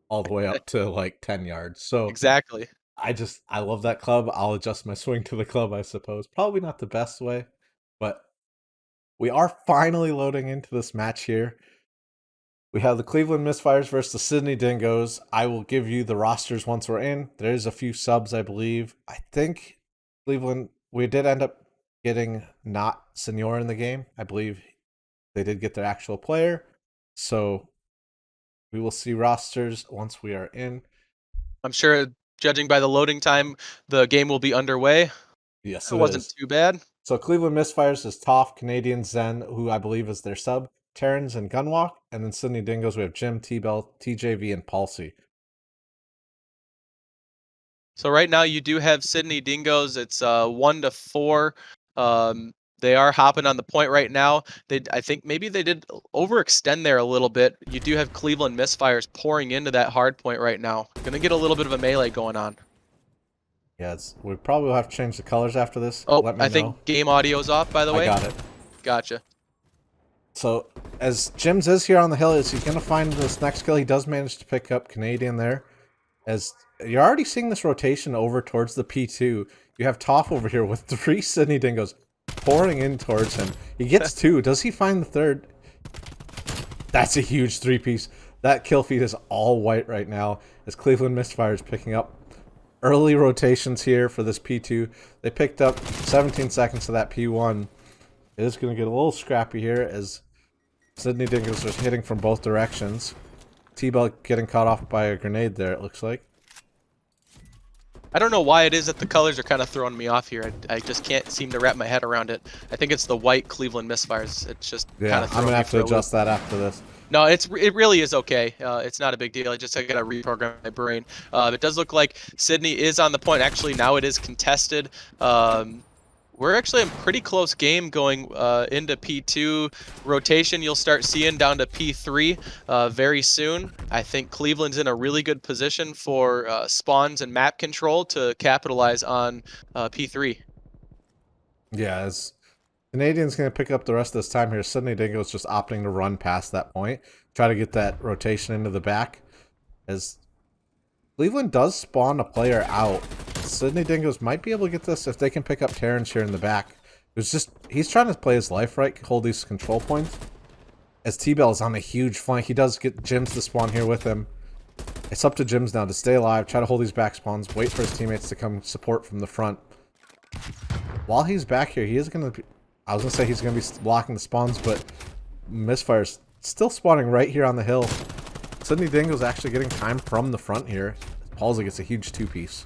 all the way up to like 10 yards. So Exactly. I love that club. I'll adjust my swing to the club, I suppose. Probably not the best way, but we are finally loading into this match here. We have the Cleveland Misfires versus the Sydney Dingoes. I will give you the rosters once we're in. There's a few subs, I believe. I think Cleveland, we did end up getting not Senor in the game. I believe they did get their actual player. So we will see rosters once we are in. I'm sure, judging by the loading time, the game will be underway. Yes, It it wasn't is. too bad. So Cleveland Misfires is Toph, Canadian Zen, who I believe is their sub, Terrans and Gunwalk, and then Sydney Dingoes, we have Jim, T-Bell, TJV, and Palsy. So right now you do have Sydney Dingoes. It's 1-4. Um, they are hopping on the point right now. I think maybe they did overextend there a little bit. You do have Cleveland Misfires pouring into that hard point right now. Gonna get a little bit of a melee going on. Yeah, we probably will have to change the colors after this. Oh, Let me I know. think game audio's off, by the I way. got it. Gotcha. So, as Jim's is here on the hill, is he going to find this next kill? He does manage to pick up Canadian there. As you're already seeing this rotation over towards the P2. You have Toph over here with 3 Sydney Dingoes pouring in towards him. He gets 2. Does he find the third? That's a huge 3-piece. That kill feed is all white right now as Cleveland Misfire is picking up early rotations here for this P2. They picked up 17 seconds to that P1. It is going to get a little scrappy here as Sydney Dingoes was hitting from both directions. T-Bell getting caught off by a grenade there, it looks like. I don't know why it is that the colors are kind of throwing me off here. I just can't seem to wrap my head around it. I think it's the white Cleveland Misfires. It's just kind Yeah, of I'm throwing going to me have for to a loop. adjust that after this. No, it really is okay. It's not a big deal. I gotta reprogram my brain. It does look like Sydney is on the point. Actually, now it is contested. We're actually in pretty close game going into P2 rotation. You'll start seeing down to P3 very soon. I think Cleveland's in a really good position for spawns and map control to capitalize on P3. Yeah, as Canadian's going to pick up the rest of this time here. Sydney Dingo's just opting to run past that point. Try to get that rotation into the back. As Cleveland does spawn a player out. Sydney Dingoes might be able to get this if they can pick up Terrence here in the back. He's trying to play his life right, hold these control points. As T-Bell is on a huge flank, he does get Jims to spawn here with him. It's up to Jims now to stay alive, try to hold these back spawns, wait for his teammates to come support from the front. While he's back here, he is going to be... I was going to say he's going to be blocking the spawns, but Misfire's still spawning right here on the hill. Sydney Dingo's actually getting time from the front here. Palsy gets a huge 2-piece.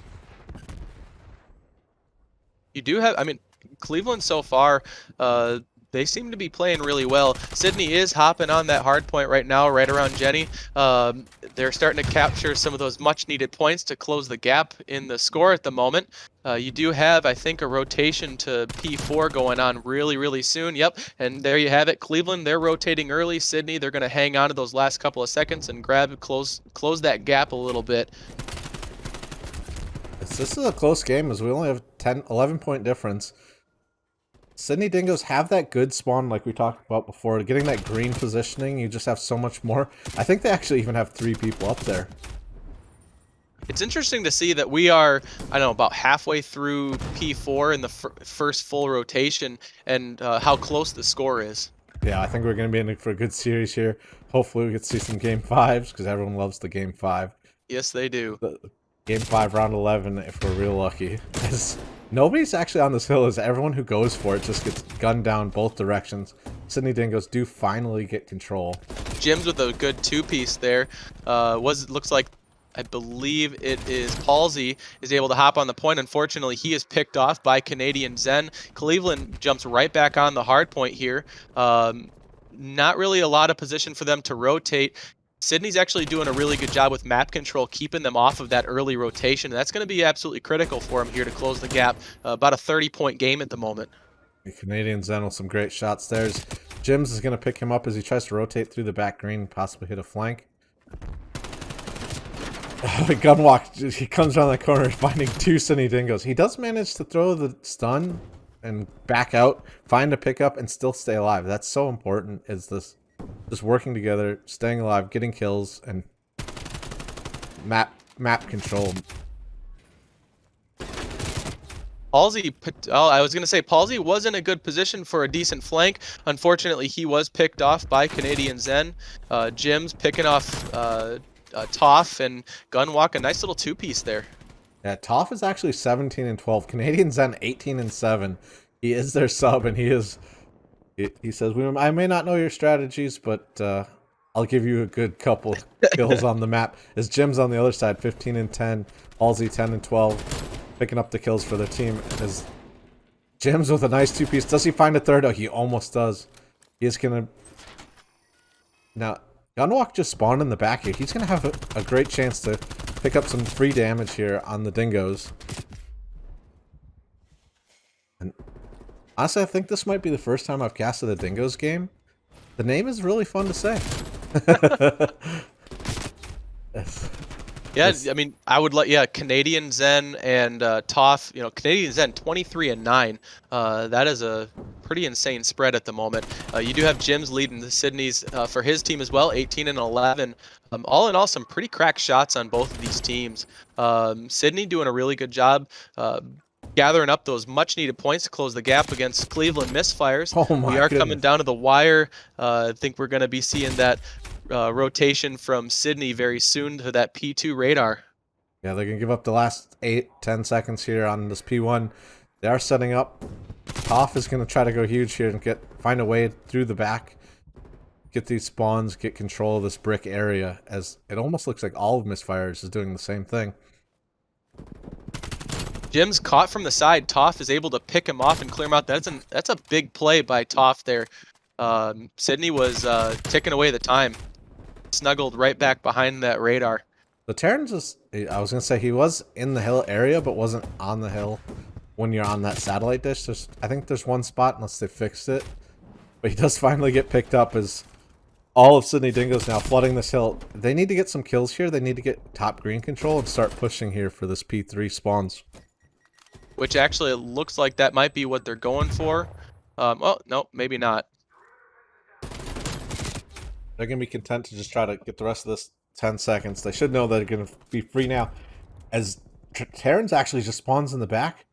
You do have, I mean, Cleveland so far, they seem to be playing really well. Sydney is hopping on that hard point right now, right around Jenny. They're starting to capture some of those much-needed points to close the gap in the score at the moment. You do have, I think, a rotation to P4 going on really, really soon. Yep, and there you have it. Cleveland, they're rotating early. Sydney, they're going to hang on to those last couple of seconds and close that gap a little bit. This is a close game as we only have 11-point difference. Sydney Dingoes have that good spawn like we talked about before. Getting that green positioning, you just have so much more. I think they actually even have 3 people up there. It's interesting to see that we are, I don't know, about halfway through P4 in the first full rotation and how close the score is. Yeah, I think we're going to be in for a good series here. Hopefully we get to see some Game 5s because everyone loves the Game 5. Yes, they do. Game 5, round 11, if we're real lucky. Nobody's actually on this hill, as everyone who goes for it just gets gunned down both directions. Sydney Dingoes do finally get control. Jim's with a good 2-piece there. Looks like, I believe it is Palsy is able to hop on the point. Unfortunately, he is picked off by Canadian Zen. Cleveland jumps right back on the hard point here. Not really a lot of position for them to rotate. Sydney's actually doing a really good job with map control, keeping them off of that early rotation. And that's going to be absolutely critical for them here to close the gap. About a 30-point game at the moment. The Canadian Zen with some great shots there. Jims is going to pick him up as he tries to rotate through the back green, possibly hit a flank. Oh, Gunwalk, he comes around the corner finding 2 Sydney Dingoes. He does manage to throw the stun and back out, find a pickup, and still stay alive. That's so important, is this just working together, staying alive, getting kills, and map control. Palsy, I was going to say Palsy was in a good position for a decent flank. Unfortunately, he was picked off by Canadian Zen. Jim's picking off Toff and Gunwalk, a nice little two-piece there. Yeah, Toff is actually 17 and 12. Canadian Zen 18 and 7. He is their sub, and he is. He says, "I may not know your strategies, but I'll give you a good couple kills on the map." As Jim's on the other side, 15 and 10. Halsey 10 and 12. Picking up the kills for their team. As Jim's with a nice two-piece. Does he find a third? Oh, he almost does. He is going to... Now, Gunwalk just spawned in the back here. He's going to have a great chance to pick up some free damage here on the Dingoes. And honestly, I think this might be the first time I've casted a Dingoes game. The name is really fun to say. Yeah, I mean, I would let Canadian Zen and Toff. Canadian Zen 23 and 9. That is a pretty insane spread at the moment. You do have Jim's leading the Sydney's for his team as well, 18 and 11. All in all, some pretty cracked shots on both of these teams. Sydney doing a really good job gathering up those much-needed points to close the gap against Cleveland Misfires. Oh my we are goodness. coming down to the wire. I think we're going to be seeing that rotation from Sydney very soon to that P2 radar. Yeah, they're going to give up the last 8-10 seconds here on this P1. They are setting up. Toff is going to try to go huge here and find a way through the back. Get these spawns, get control of this brick area, as it almost looks like all of Misfires is doing the same thing. Jim's caught from the side. Toff is able to pick him off and clear him out. That's a big play by Toff there. Sydney was ticking away the time. Snuggled right back behind that radar. The Terrans is, I was going to say, he was in the hill area, but wasn't on the hill when you're on that satellite dish. I think there's one spot, unless they fixed it. But he does finally get picked up as all of Sydney Dingoes now flooding this hill. They need to get some kills here. They need to get top green control and start pushing here for this P3 spawns. Which actually looks like that might be what they're going for. Oh, no, maybe not. They're going to be content to just try to get the rest of this 10 seconds. They should know they're going to be free now. As Terrans actually just spawns in the back.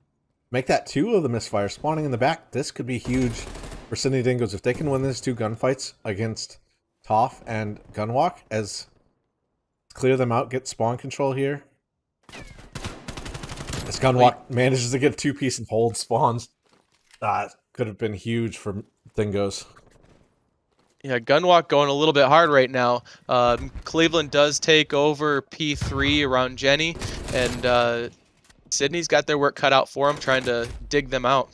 Make that 2 of the Misfires spawning in the back. This could be huge for Sydney Dingoes. If they can win these 2 gunfights against Toff and Gunwalk, as clear them out, get spawn control here. As Gunwalk manages to get a 2-piece and hold spawns. Could have been huge for Dingoes. Yeah, Gunwalk going a little bit hard right now. Cleveland does take over P3 around Jenny, and Sydney's got their work cut out for them, trying to dig them out.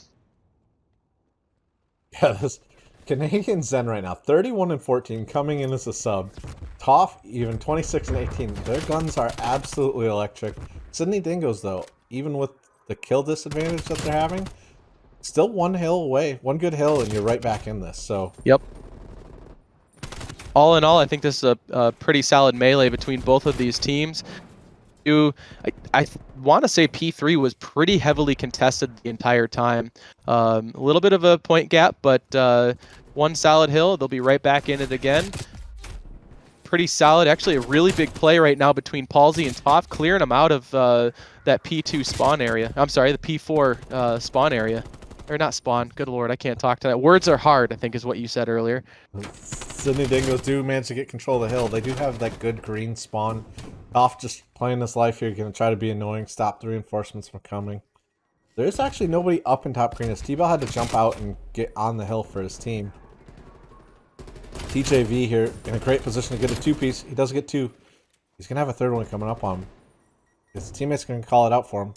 Yeah, this Canadian Zen right now, 31 and 14, coming in as a sub. Toff, even 26 and 18. Their guns are absolutely electric. Sydney Dingoes, though, even with the kill disadvantage that they're having, still one hill away, one good hill, and you're right back in this. So. Yep. All in all, I think this is a pretty solid melee between both of these teams. I want to say P3 was pretty heavily contested the entire time. A little bit of a point gap, but one solid hill. They'll be right back in it again. Pretty solid. Actually, a really big play right now between Palsy and Toff, clearing them out of that P2 spawn area. I'm sorry, the P4 spawn area. Or not spawn. Good lord, I can't talk to that. Words are hard, I think is what you said earlier. Sydney Dingoes do manage to get control of the hill. They do have that good green spawn. Toff just playing this life here, going to try to be annoying, stop the reinforcements from coming. There is actually nobody up in top green, as T-Bell had to jump out and get on the hill for his team. TJV here in a great position to get a 2-piece. He does get 2. He's going to have a third one coming up on him. His teammates going to call it out for him.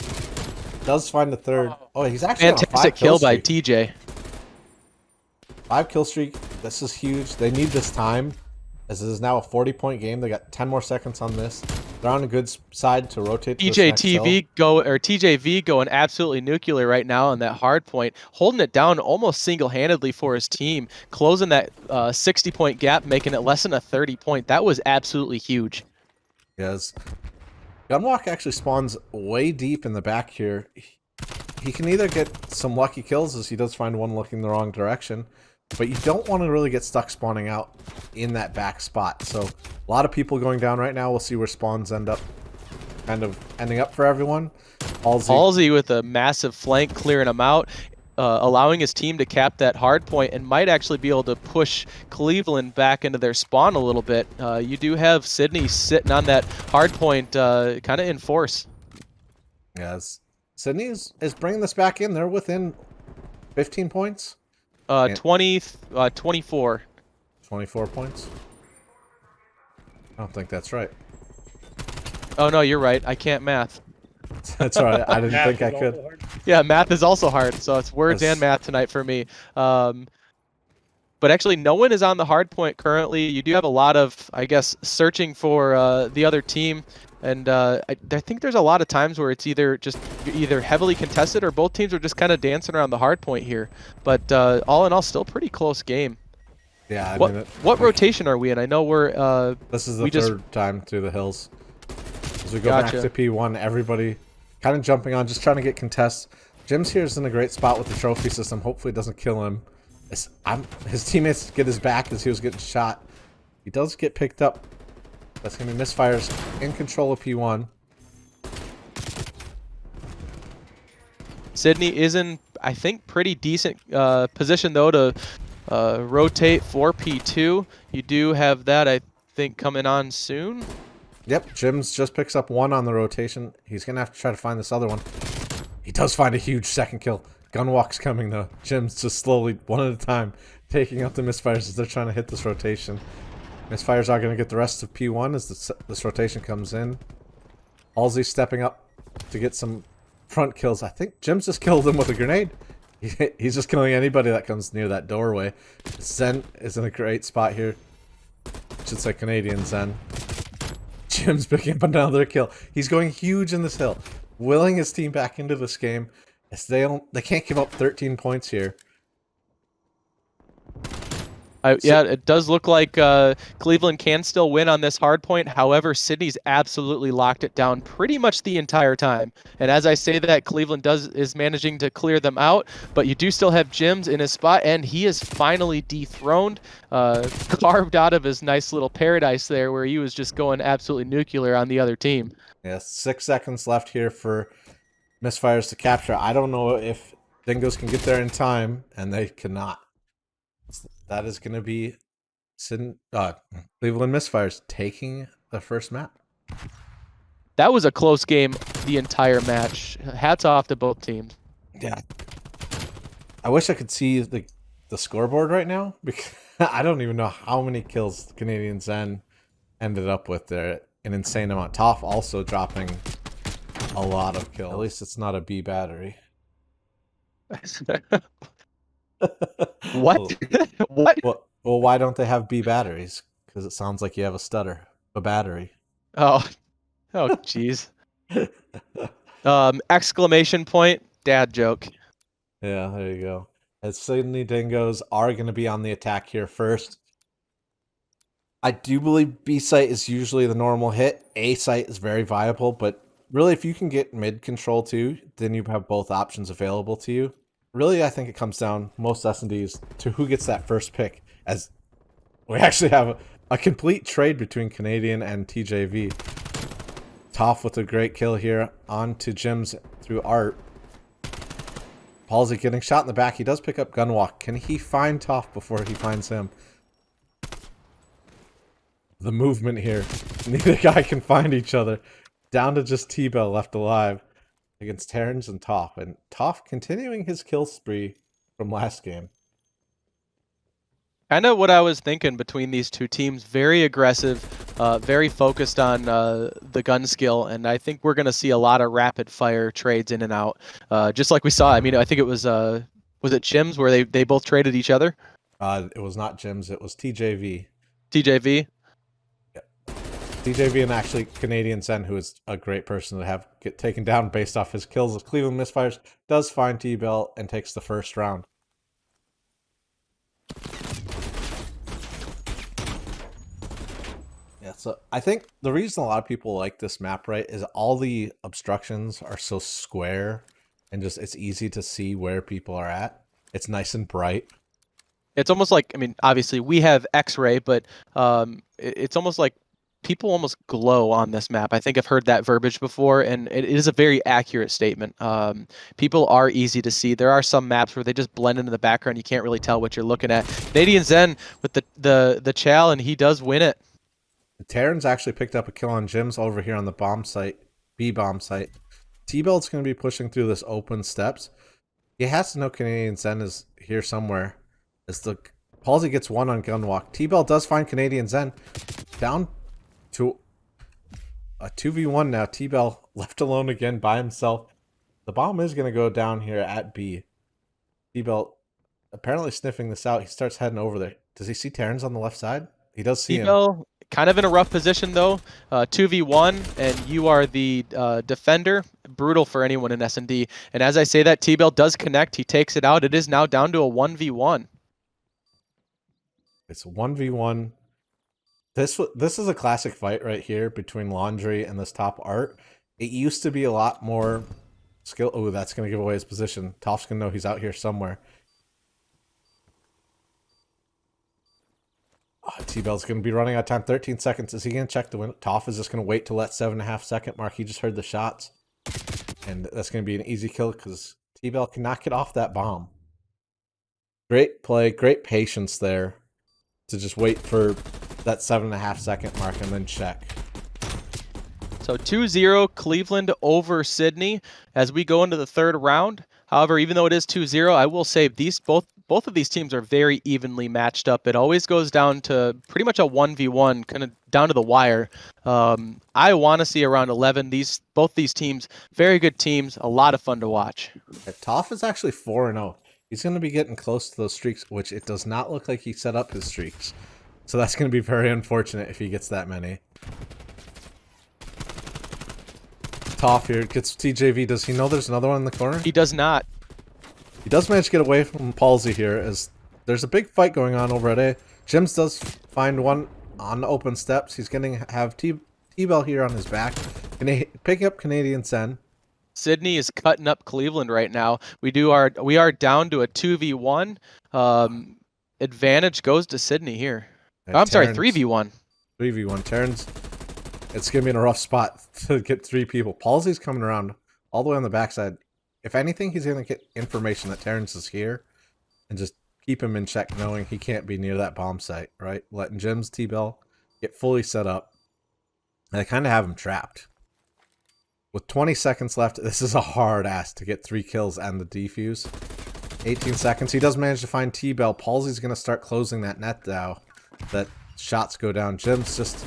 Does find the third. Oh, he's actually fantastic kill by TJ. 5 kill streak. This is huge. They need this time, as this is now a 40-point game. They got 10 more seconds on this. They're on a good side to rotate. TJV going absolutely nuclear right now on that hard point, holding it down almost single-handedly for his team, closing that 60-point gap, making it less than a 30-point. That was absolutely huge. Yes. Gunwalk actually spawns way deep in the back here. He can either get some lucky kills, as he does find one looking the wrong direction, but you don't want to really get stuck spawning out in that back spot. So a lot of people going down right now. We'll see where spawns end up kind of ending up for everyone. Halsey with a massive flank clearing him out, allowing his team to cap that hard point and might actually be able to push Cleveland back into their spawn a little bit. You do have Sydney sitting on that hard point kind of in force. Yes. Sydney is bringing this back in. They're within 15 points. 24. 24 points. I don't think that's right. Oh, no, you're right. I can't math. That's right. I didn't think I could. Yeah, math is also hard, so it's words and math tonight for me. But actually, no one is on the hard point currently. You do have a lot of, I guess, searching for the other team. And I think there's a lot of times where it's either heavily contested or both teams are just kind of dancing around the hard point here. But all in all, still pretty close game. Yeah. What rotation are we in? I know we're. This is the third time through the hills. As we go back to P1, everybody kind of jumping on, just trying to get contests. Jim's here is in a great spot with the trophy system. Hopefully it doesn't kill him. His teammates get his back as he was getting shot. He does get picked up. That's going to be Misfires in control of P1. Sydney is in, I think, pretty decent position, though, to rotate for P2. You do have that, I think, coming on soon. Yep, Jims just picks up one on the rotation. He's going to have to try to find this other one. He does find a huge second kill. Gunwalk's coming, though. Jims just slowly, one at a time, taking out the Misfires as they're trying to hit this rotation. Misfires are going to get the rest of P1 as this rotation comes in. Halsey stepping up to get some front kills. I think Jims just killed him with a grenade. He's just killing anybody that comes near that doorway. Zen is in a great spot here. I should say Canadian Zen. Jim's picking up another kill. He's going huge in this hill, willing his team back into this game. As they can't give up 13 points here. Yeah, it does look like Cleveland can still win on this hard point. However, Sydney's absolutely locked it down pretty much the entire time. And as I say that, Cleveland is managing to clear them out. But you do still have Jims in his spot, and he is finally dethroned, carved out of his nice little paradise there where he was just going absolutely nuclear on the other team. Yeah, 6 seconds left here for Misfires to capture. I don't know if Dingoes can get there in time, and they cannot. That is going to be Cleveland Misfires taking the first map. That was a close game the entire match. Hats off to both teams. Yeah. I wish I could see the scoreboard right now, because I don't even know how many kills Canadian Zen ended up with there. An insane amount. Toph also dropping a lot of kills. At least it's not a B battery. What? What? Well, why don't they have B batteries? Because it sounds like you have a stutter. A battery. Oh, jeez. Exclamation point, dad joke. Yeah, there you go. As Sydney Dingoes are going to be on the attack here first. I do believe B site is usually the normal hit. A site is very viable, but really if you can get mid control too, then you have both options available to you. Really, I think it comes down, most S&Ds, to who gets that first pick, as we actually have a complete trade between Canadian and TJV. Toph with a great kill here, on to Jims through Art. Halsey getting shot in the back. He does pick up Gunwalk. Can he find Toph before he finds him? The movement here. Neither guy can find each other. Down to just T-Bell left alive against Terrans and Toph. And Toph continuing his kill spree from last game. Kind of what I was thinking between these two teams. Very aggressive, very focused on the gun skill, and I think we're going to see a lot of rapid fire trades in and out. Just like we saw, I mean, I think it was it Jims where they both traded each other? It was not Jims, it was TJV. TJV? TJV and actually Canadian Zen, who is a great person to get taken down based off his kills with Cleveland Misfires, does find T-Bell and takes the first round. Yeah, so I think the reason a lot of people like this map, right, is all the obstructions are so square and just it's easy to see where people are at. It's nice and bright. It's almost like, I mean, obviously we have X-ray, but it's almost like people almost glow on this map. I think I've heard that verbiage before, and it is a very accurate statement. People are easy to see. There are some maps where they just blend into the background. You can't really tell what you're looking at. Canadian Zen with the Chal, and he does win it. Terran's actually picked up a kill on Jim's over here on the bomb site, B bomb site. T-Belt's going to be pushing through this open steps. He has to know Canadian Zen is here somewhere. As the Palsy gets one on Gunwalk. T-Belt does find Canadian Zen. Down to a 2v1 now. T-Belt left alone again by himself. The bomb is going to go down here at B. T-Belt apparently sniffing this out. He starts heading over there. Does he see Terrans on the left side? He does see him. T-Bell, kind of in a rough position though. 2v1, and you are the defender. Brutal for anyone in S&D. And as I say that, T-Bell does connect. He takes it out. It is now down to a 1v1. It's 1v1. This is a classic fight right here between Laundry and this top art. It used to be a lot more skill. Oh, that's going to give away his position. Toph's going to know he's out here somewhere. Oh, T-Bell's going to be running out of time. 13 seconds. Is he going to check the window? Toph is just going to wait till that 7.5 second mark. He just heard the shots. And that's going to be an easy kill because T-Bell cannot get off that bomb. Great play. Great patience there to just wait for that 7.5 second mark and then check. So 2-0 Cleveland over Sydney as we go into the third round. However, even though it is 2-0, I will say both of these teams are very evenly matched up. It always goes down to pretty much a 1v1, kind of down to the wire. I want to see around 11. Both these teams, very good teams, a lot of fun to watch. Toph is actually 4-0. He's going to be getting close to those streaks, which it does not look like he set up his streaks. So that's going to be very unfortunate if he gets that many. Toph here gets TJV. Does he know there's another one in the corner? He does not. He does manage to get away from Palsy here as there's a big fight going on over at A. Jims does find one on the open steps. He's going to have T-Bell here on his back. Can pick up Canadian Zen. Sydney is cutting up Cleveland right now. We are down to a 2v1. Advantage goes to Sydney here. I'm sorry, 3v1. 3v1. Terrans, it's going to be in a rough spot to get 3 people. Palsy's coming around all the way on the backside. If anything, he's going to get information that Terrence is here and just keep him in check knowing he can't be near that bomb site, right? Letting Jim's T-Bell get fully set up. And they kind of have him trapped. With 20 seconds left, this is a hard ass to get 3 kills and the defuse. 18 seconds. He does manage to find T-Bell. Palsy's going to start closing that net now. That shots go down. Jim's just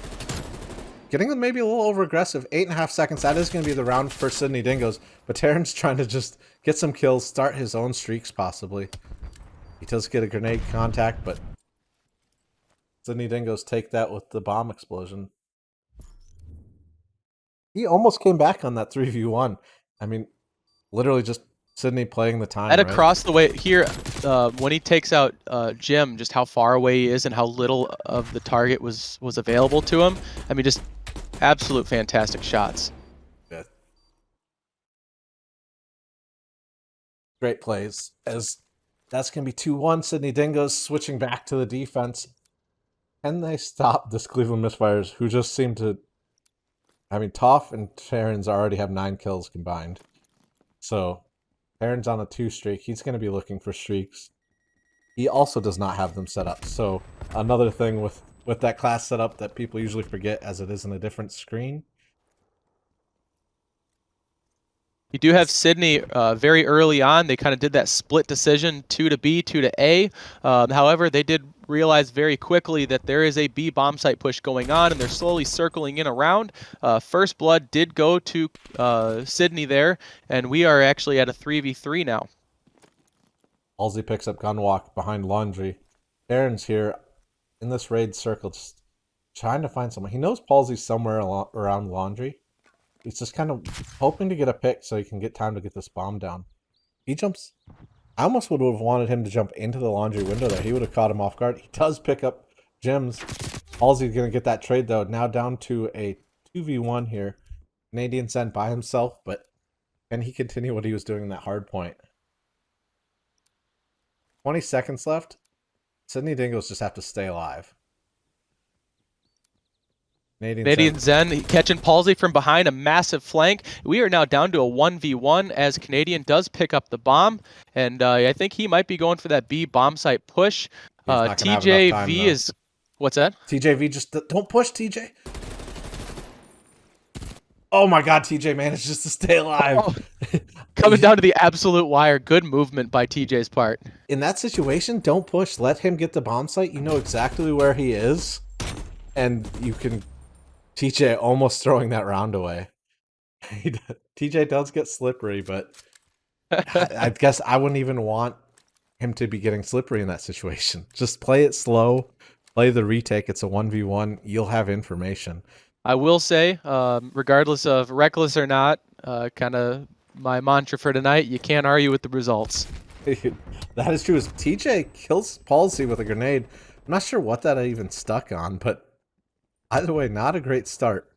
getting them maybe a little over aggressive. 8.5 seconds. That is going to be the round for Sydney Dingoes. But Terran's trying to just get some kills, start his own streaks possibly. He does get a grenade contact, but Sydney Dingoes take that with the bomb explosion. He almost came back on that 3v1. I mean, literally just Sydney playing the time. At across the way here, when he takes out Jim, just how far away he is and how little of the target was available to him. I mean, just absolute fantastic shots. Yeah. Great plays. As that's going to be 2-1. Sydney Dingoes switching back to the defense. Can they stop this Cleveland Misfires, who just seem to... I mean, Toph and Terrans already have 9 kills combined. So, Terran's on a 2 streak. He's going to be looking for streaks. He also does not have them set up. So, another thing with that class setup that people usually forget as it is in a different screen. You do have Sydney very early on. They kind of did that split decision, 2 to B, 2 to A. However, they did realize very quickly that there is a B bomb site push going on, and they're slowly circling in around. First blood did go to Sydney there, and we are actually at a 3v3 now. Halsey picks up Gunwalk behind Laundry. Aaron's here in this raid circle, just trying to find someone. He knows Palsy's somewhere around Laundry. He's just kind of hoping to get a pick so he can get time to get this bomb down. He jumps. I almost would have wanted him to jump into the Laundry window there. He would have caught him off guard. He does pick up Gems. Halsey's going to get that trade, though. Now down to a 2v1 here. Canadian sent by himself, but can he continue what he was doing in that hard point? 20 seconds left. Sydney Dingoes just have to stay alive. Canadian Zen catching Palsy from behind, a massive flank. We are now down to a 1v1 as Canadian does pick up the bomb, and I think he might be going for that B bomb site push. He's not gonna have enough time, TJV though. is... What's that? TJV, just don't push, TJ. Oh my god, TJ manages to stay alive. Oh, coming down to the absolute wire. Good movement by TJ's part. In that situation, don't push. Let him get the bomb site. You know exactly where he is. And you can... TJ almost throwing that round away. TJ does get slippery, but I guess I wouldn't even want him to be getting slippery in that situation. Just play it slow. Play the retake. It's a 1v1. You'll have information. I will say, regardless of reckless or not, kind of my mantra for tonight, you can't argue with the results. That is true. As TJ kills Palsy with a grenade. I'm not sure what that even stuck on, but either way, not a great start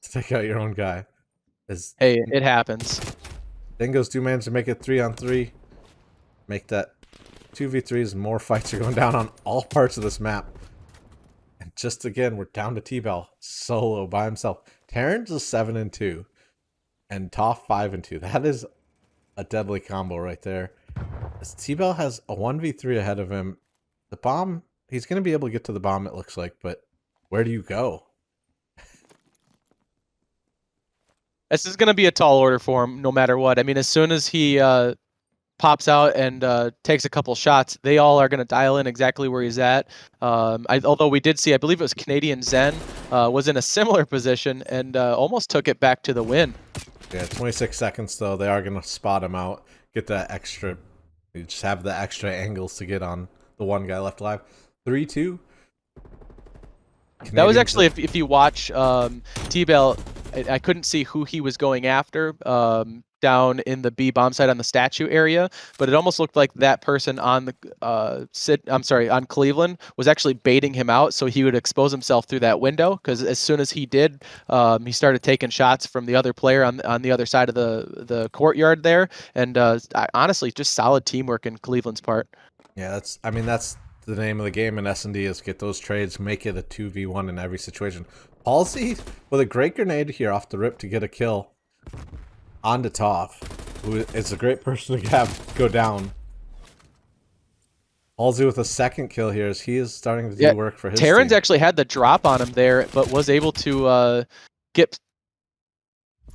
to take out your own guy. Hey, it happens. Dingoes do manage to make it 3-on-3. Make that 2v3s. More fights are going down on all parts of this map. And just again, we're down to T-Bell solo by himself. Terran's a 7-2. And Toph 5-2. That is a deadly combo right there. As T-Bell has a 1v3 ahead of him. The bomb, he's going to be able to get to the bomb, it looks like, but where do you go? This is going to be a tall order for him no matter what. I mean, as soon as he pops out and takes a couple shots, they all are going to dial in exactly where he's at. Although we did see, I believe it was Canadian Zen, was in a similar position and almost took it back to the win. Yeah, 26 seconds though. They are going to spot him out. Get that extra, you just have the extra angles to get on the one guy left alive. 3-2. That was actually, if you watch T-Bell, I couldn't see who he was going after down in the B bomb site on the statue area, but it almost looked like that person on the on Cleveland was actually baiting him out so he would expose himself through that window, because as soon as he did, he started taking shots from the other player on the other side of the courtyard there, and honestly, just solid teamwork in Cleveland's part. Yeah, that's the name of the game in S&D, is get those trades, make it a 2v1 in every situation. Palsy with a great grenade here off the rip to get a kill onto Toph, who is a great person to have go down. Palsy with a second kill here as he is starting to do work for his Terran's team. actually had the drop on him there, but was able to get...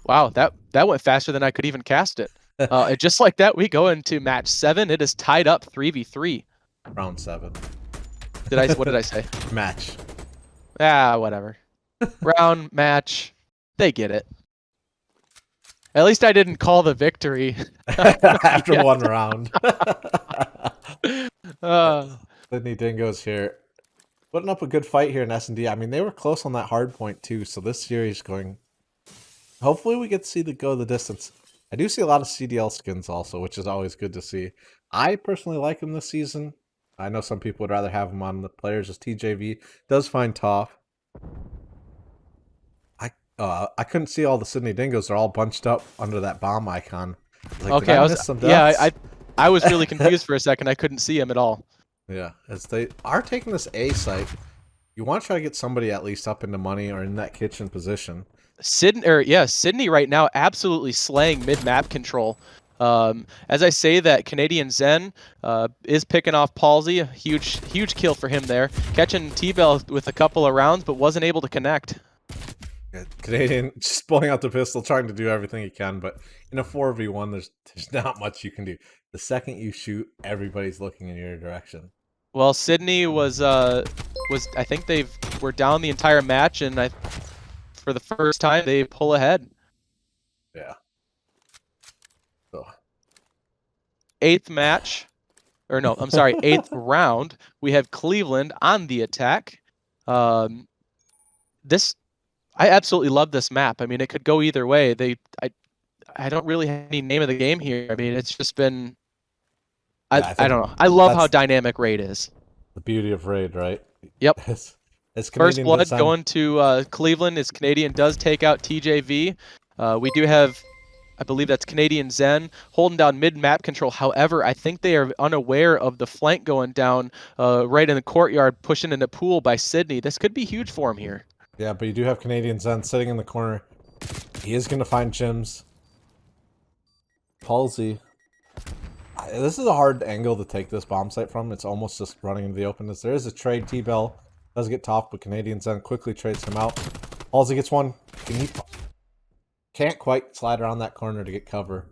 Wow, that went faster than I could even cast it. And just like that, we go into match 7. It is tied up 3v3. Round 7. What did I say? Match. Whatever. Round, match. They get it. At least I didn't call the victory. After one round. Sydney Dingoes here. Putting up a good fight here in S&D. I mean, they were close on that hard point too, so this series going... Hopefully we get to see go the distance. I do see a lot of CDL skins also, which is always good to see. I personally like them this season. I know some people would rather have them on the players as TJV does find Toph. I couldn't see all the Sydney Dingoes. They're all bunched up under that bomb icon. Like, okay, I was really confused for a second. I couldn't see him at all. Yeah, as they are taking this A site, you want to try to get somebody at least up into money or in that kitchen position. Sydney right now absolutely slaying mid-map control. As I say that, Canadian Zen is picking off Palsy. A huge kill for him there. Catching T-Bell with a couple of rounds, but wasn't able to connect. Yeah, Canadian just pulling out the pistol, trying to do everything he can, but in a 4v1, there's not much you can do. The second you shoot, everybody's looking in your direction. Well, Sydney was I think we're down the entire match, and for the first time they pull ahead. Yeah. So. 8th match, or no, I'm sorry, 8th round. We have Cleveland on the attack. I absolutely love this map. I mean, it could go either way. I don't really have any name of the game here. I mean, it's just been... I don't know. I love how dynamic Raid is. The beauty of Raid, right? Yep. It's First blood going to Cleveland as Canadian does take out TJV. We do have, I believe that's Canadian Zen, holding down mid-map control. However, I think they are unaware of the flank going down right in the courtyard, pushing in a pool by Sydney. This could be huge for him here. Yeah, but you do have Canadian Zen sitting in the corner. He is going to find Jims. Palsy. This is a hard angle to take this bomb site from. It's almost just running into the openness. There is a trade. T-Bell does get topped, but Canadian Zen quickly trades him out. Palsy gets one. Can't quite slide around that corner to get cover.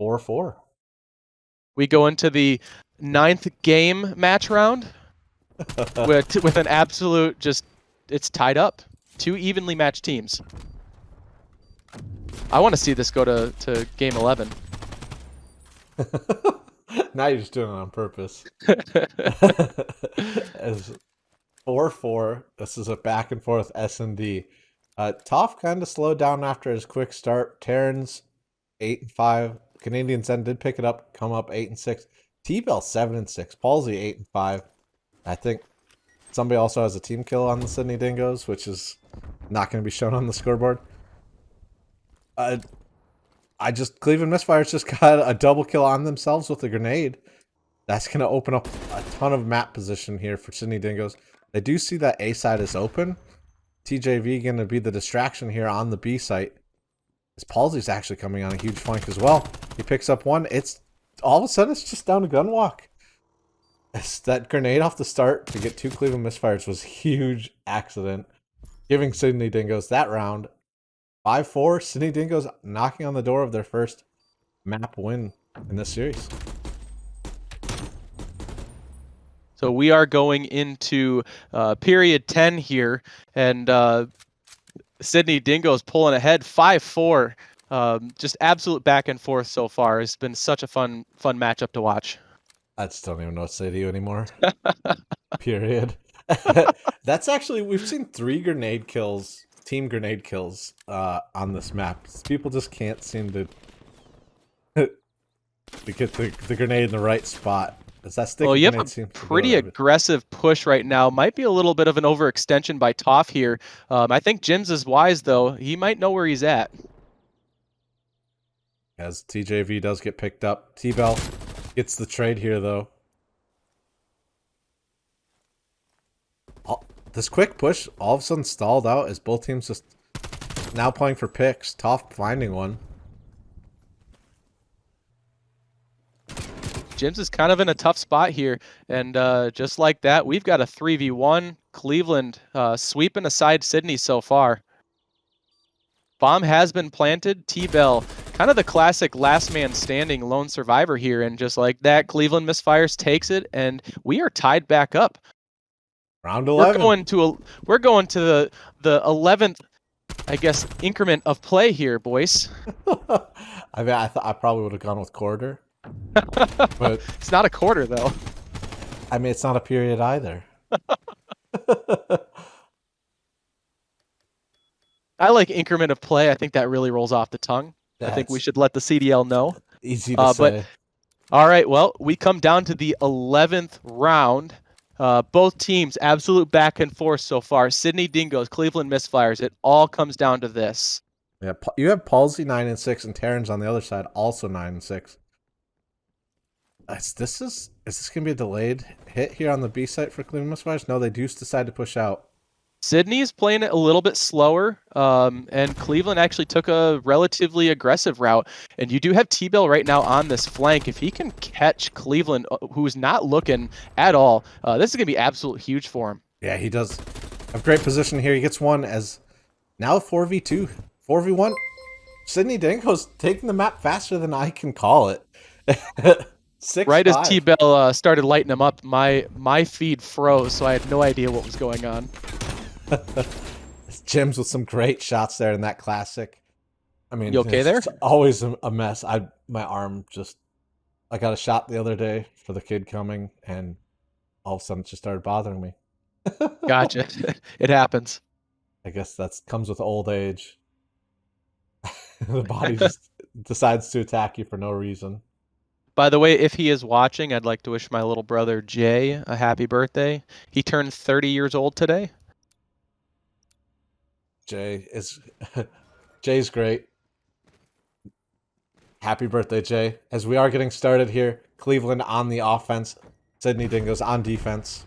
4-4. We go into the 9th game match round with an absolute it's tied up. 2 evenly matched teams. I want to see this go to game 11. Now you're just doing it on purpose. As 4-4, this is a back and forth S&D. Toph kind of slowed down after his quick start. Terrans 8-5. Canadian Zen did pick it up, come up 8-6. T-Bell 7-6. Palsy 8-5. I think somebody also has a team kill on the Sydney Dingoes, which is not going to be shown on the scoreboard. Cleveland Misfires just got a double kill on themselves with a grenade. That's going to open up a ton of map position here for Sydney Dingoes. They do see that A side is open. TJV going to be the distraction here on the B site. As Palsy's actually coming on a huge flank as well. He picks up one. It's all of a sudden it's just down to gunwalk. That grenade off the start to get 2 Cleveland Misfires was a huge accident, giving Sydney Dingoes that round. 5-4, Sydney Dingoes knocking on the door of their first map win in this series. So we are going into period 10 here, and Sydney Dingoes pulling ahead 5-4. Just absolute back and forth so far. It's been such a fun matchup to watch. I just don't even know what to say to you anymore. Period. That's actually, we've seen 3 grenade kills, team grenade kills on this map. People just can't seem to get the grenade in the right spot. Well, you have a pretty aggressive push right now. Might be a little bit of an overextension by Toph here. I think Jims is wise, though. He might know where he's at. As TJV does get picked up. T-Bell gets the trade here, though. This quick push all of a sudden stalled out as both teams just now playing for picks. Toph finding one. Jims is kind of in a tough spot here, and just like that, we've got a 3v1. Cleveland sweeping aside Sydney so far. Bomb has been planted. T-Bell, kind of the classic last man standing lone survivor here, and just like that, Cleveland Misfires takes it, and we are tied back up. Round 11. We're going to the 11th, I guess, increment of play here, boys. I mean, I probably would have gone with quarter. But it's not a quarter, though. I mean, it's not a period either. I like increment of play. I think that really rolls off the tongue. I think we should let the CDL know. Easy to say. But, all right, well, we come down to the 11th round. Both teams, absolute back and forth so far. Sydney Dingoes, Cleveland Misfires. It all comes down to this. Yeah, you have Palsy 9-6 and Terrans on the other side also 9-6. Is this gonna be a delayed hit here on the B site for Cleveland Misfires? No, they do decide to push out. Sydney is playing it a little bit slower, and Cleveland actually took a relatively aggressive route. And you do have T-Bell right now on this flank. If he can catch Cleveland, who's not looking at all, this is going to be absolutely huge for him. Yeah, he does have great position here. He gets one as now 4v2, 4v1. Sydney Dingoes taking the map faster than I can call it. 6-5. Right as T-Bell started lighting him up, my feed froze, so I had no idea what was going on. Jims with some great shots there in that classic. I mean, you okay there? It's always a mess. My arm I got a shot the other day for the kid coming, and all of a sudden it just started bothering me. Gotcha. It happens. I guess that comes with old age. The body just decides to attack you for no reason. By the way, if he is watching, I'd like to wish my little brother Jay a happy birthday. He turned 30 years old today. Jay's great. Happy birthday, Jay. As we are getting started here, Cleveland on the offense, Sydney Dingoes on defense.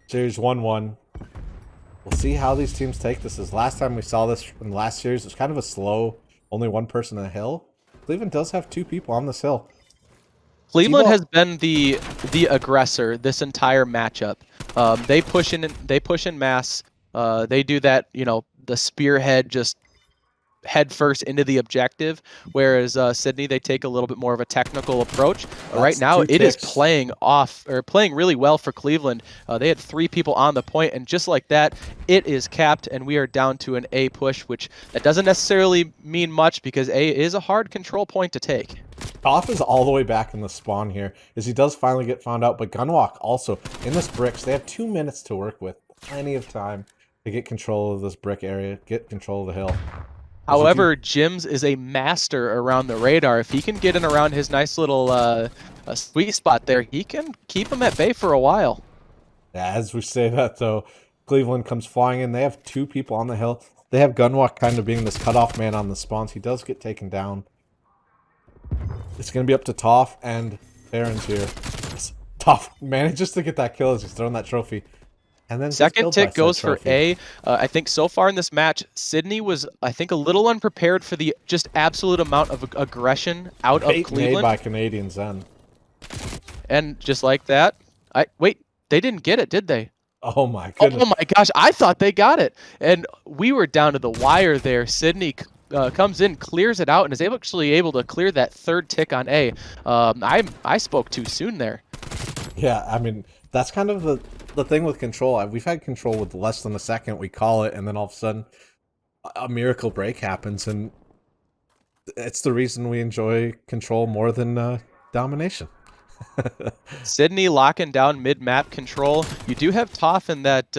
Series 1-1. We'll see how these teams take this. As last time we saw this in the last series, it was kind of a slow, only one person on the hill. Cleveland does have 2 people on this hill. Cleveland has been the aggressor this entire matchup. They push in mass. They do that, you know, the spearhead just head first into the objective, whereas Sydney, they take a little bit more of a technical approach. Right now, it is playing really well for Cleveland. They had 3 people on the point, and just like that, it is capped, and we are down to an A push, which that doesn't necessarily mean much because A is a hard control point to take. Toff is all the way back in the spawn here, as he does finally get found out, but Gunwalk also in this bricks. They have 2 minutes to work with, plenty of time to get control of this brick area, get control of the hill. However, Jims is a master around the radar. If he can get in around his nice little sweet spot there, he can keep him at bay for a while. Yeah, as we say that, though, Cleveland comes flying in. They have 2 people on the hill. They have Gunwalk kind of being this cutoff man on the spawns. He does get taken down. It's going to be up to Toff and Barons here. Toff manages to get that kill as he's throwing that trophy. And then second tick goes for A. I think so far in this match, Sydney was, I think, a little unprepared for the just absolute amount of aggression out of Cleveland. Made by Canadians then. And just like that, wait, they didn't get it, did they? Oh my goodness. Oh my gosh, I thought they got it. And we were down to the wire there. Sydney comes in, clears it out, and is actually able to clear that 3rd tick on A. I spoke too soon there. Yeah, I mean, that's kind of the thing with control. We've had control with less than a second, we call it, and then all of a sudden a miracle break happens, and it's the reason we enjoy control more than domination. Sydney locking down mid-map control. You do have Toff in that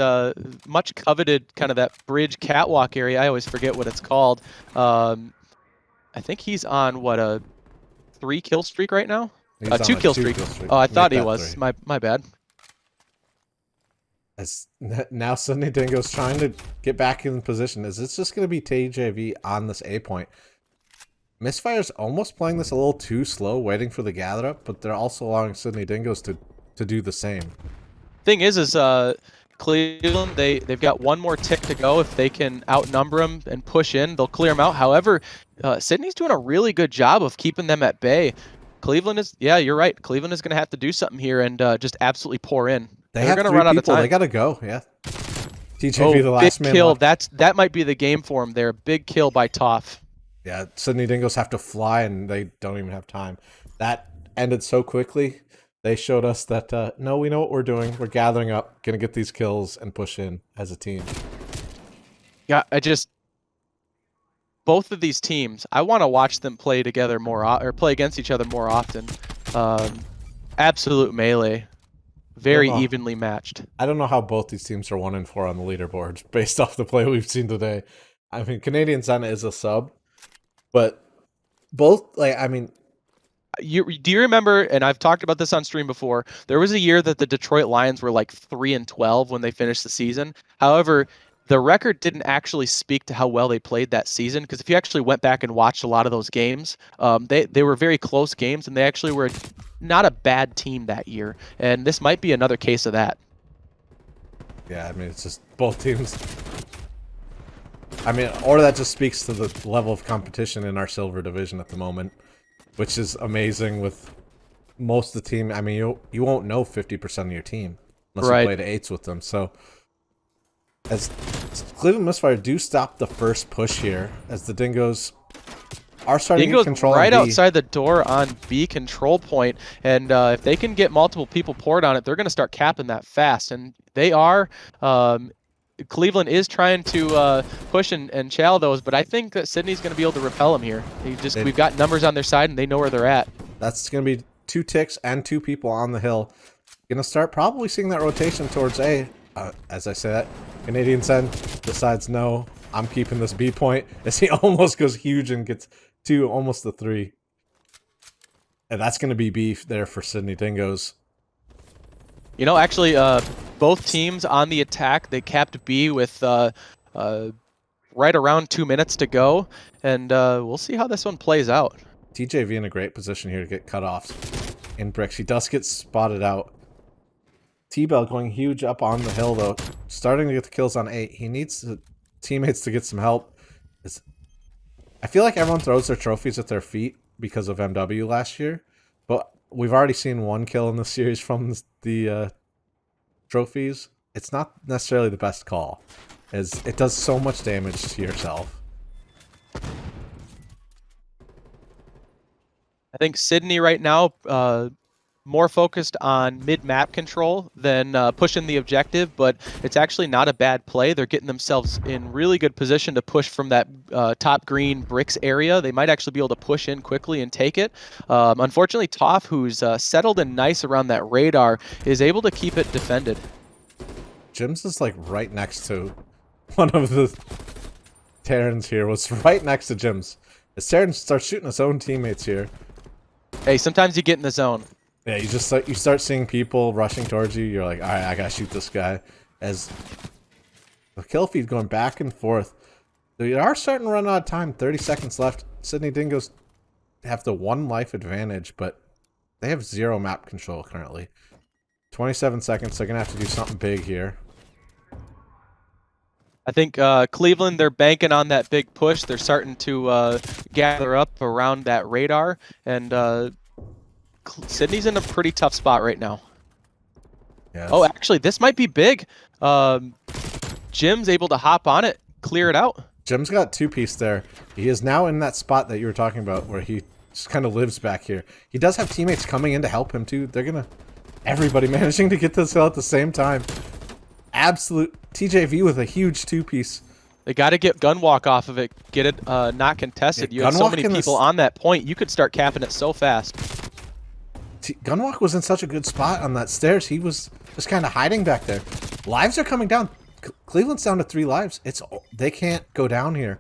much coveted kind of that bridge catwalk area. I always forget what it's called. I think he's on, what, a 3 kill streak right now? A 2 kill streak. Oh, I thought he was. 3. My bad. As now Sydney Dingoes trying to get back in position. Is this just going to be TJV on this A point? Misfire's almost playing this a little too slow, waiting for the gather up, but they're also allowing Sydney Dingoes to do the same. Thing is Cleveland, they've got 1 more tick to go. If they can outnumber them and push in, they'll clear them out. However, Sydney's doing a really good job of keeping them at bay. Cleveland is, yeah, you're right. Cleveland is going to have to do something here and just absolutely pour in. They're going to run out of time. They got to go, yeah. TJV, the last man kill. That might be the game for him there. Big kill by Toff. Yeah, Sydney Dingoes have to fly, and they don't even have time. That ended so quickly. They showed us that, no, we know what we're doing. We're gathering up, going to get these kills and push in as a team. Yeah, both of these teams, I want to watch them play together more, or play against each other more often. Absolute melee. Very evenly matched. I don't know how both these teams are 1-4 on the leaderboards based off the play we've seen today. I mean, Canadian Zenna is a sub, but both, like, I mean... do you remember, and I've talked about this on stream before, there was a year that the Detroit Lions were like 3-12 when they finished the season. However, the record didn't actually speak to how well they played that season, because if you actually went back and watched a lot of those games, they were very close games, and they actually were not a bad team that year. And this might be another case of that. Yeah, I mean, it's just both teams. I mean, or that just speaks to the level of competition in our silver division at the moment, which is amazing with most of the team. I mean, you won't know 50% of your team unless you play the 8s with them. So as Cleveland Misfire do stop the first push here, as the Dingoes are starting to control right outside the door on B control point, and if they can get multiple people poured on it, they're going to start capping that fast, and they are. Cleveland is trying to push and chow those, but I think that Sydney's going to be able to repel them here. We've got numbers on their side, and they know where they're at. That's going to be 2 ticks and 2 people on the hill. Going to start probably seeing that rotation towards A. As I said, Canadian Sen decides, no, I'm keeping this B point, as he almost goes huge and gets 2, almost the 3. And that's going to be B there for Sydney Dingoes. You know, actually, both teams on the attack, they capped B with right around 2 minutes to go, and we'll see how this one plays out. TJV in a great position here to get cutoffs in bricks. He does get spotted out. T-Bell going huge up on the hill, though. starting to get the kills on 8. He needs teammates to get some help. I feel like everyone throws their trophies at their feet because of MW last year, but we've already seen 1 kill in the series from the trophies. It's not necessarily the best call, as it does so much damage to yourself. I think Sydney right now more focused on mid-map control than pushing the objective, but it's actually not a bad play. They're getting themselves in really good position to push from that top green bricks area. They might actually be able to push in quickly and take it. Unfortunately, Toff, who's settled in nice around that radar, is able to keep it defended. Jim's is like right next to one of the Terrans here. Was right next to Jim's. As Terran starts shooting his own teammates here. Hey, sometimes you get in the zone. Yeah, you start seeing people rushing towards you. You're like, all right, I gotta shoot this guy. As the kill feed going back and forth, they are starting to run out of time. 30 seconds left. Sydney Dingoes have the 1 life advantage, but they have 0 map control currently. 27 seconds. They're gonna have to do something big here. I think Cleveland, they're banking on that big push. They're starting to gather up around that radar, and Sydney's in a pretty tough spot right now. Yes. Oh, actually, this might be big. Jim's able to hop on it, clear it out. Jim's got 2-piece there. He is now in that spot that you were talking about where he just kind of lives back here. He does have teammates coming in to help him too. They're gonna... Everybody managing to get this hill at the same time. Absolute TJV with a huge 2-piece. They got to get Gunwalk off of it, get it not contested. Yeah, you have so many Gunwalk in people on that point, you could start capping it so fast. Gunwalk was in such a good spot on that stairs. He was just kind of hiding back there. Lives are coming down. Cleveland's down to 3 lives. They can't go down here.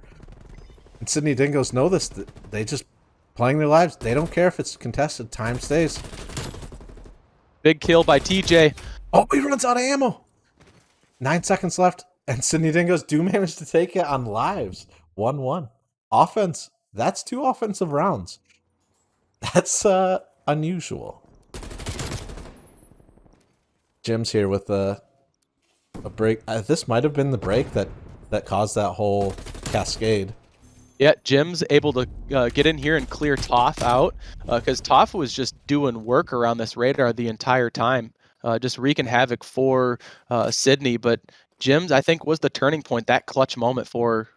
And Sydney Dingoes know this. They just playing their lives. They don't care if it's contested. Time stays. Big kill by TJ. Oh, he runs out of ammo. 9 seconds left. And Sydney Dingoes do manage to take it on lives. 1-1. Offense. That's 2 offensive rounds. That's unusual. Jim's here with a break. This might have been the break that caused that whole cascade. Yeah, Jim's able to get in here and clear Toff out because Toff was just doing work around this radar the entire time, just wreaking havoc for Sydney. But Jim's, I think, was the turning point, that clutch moment for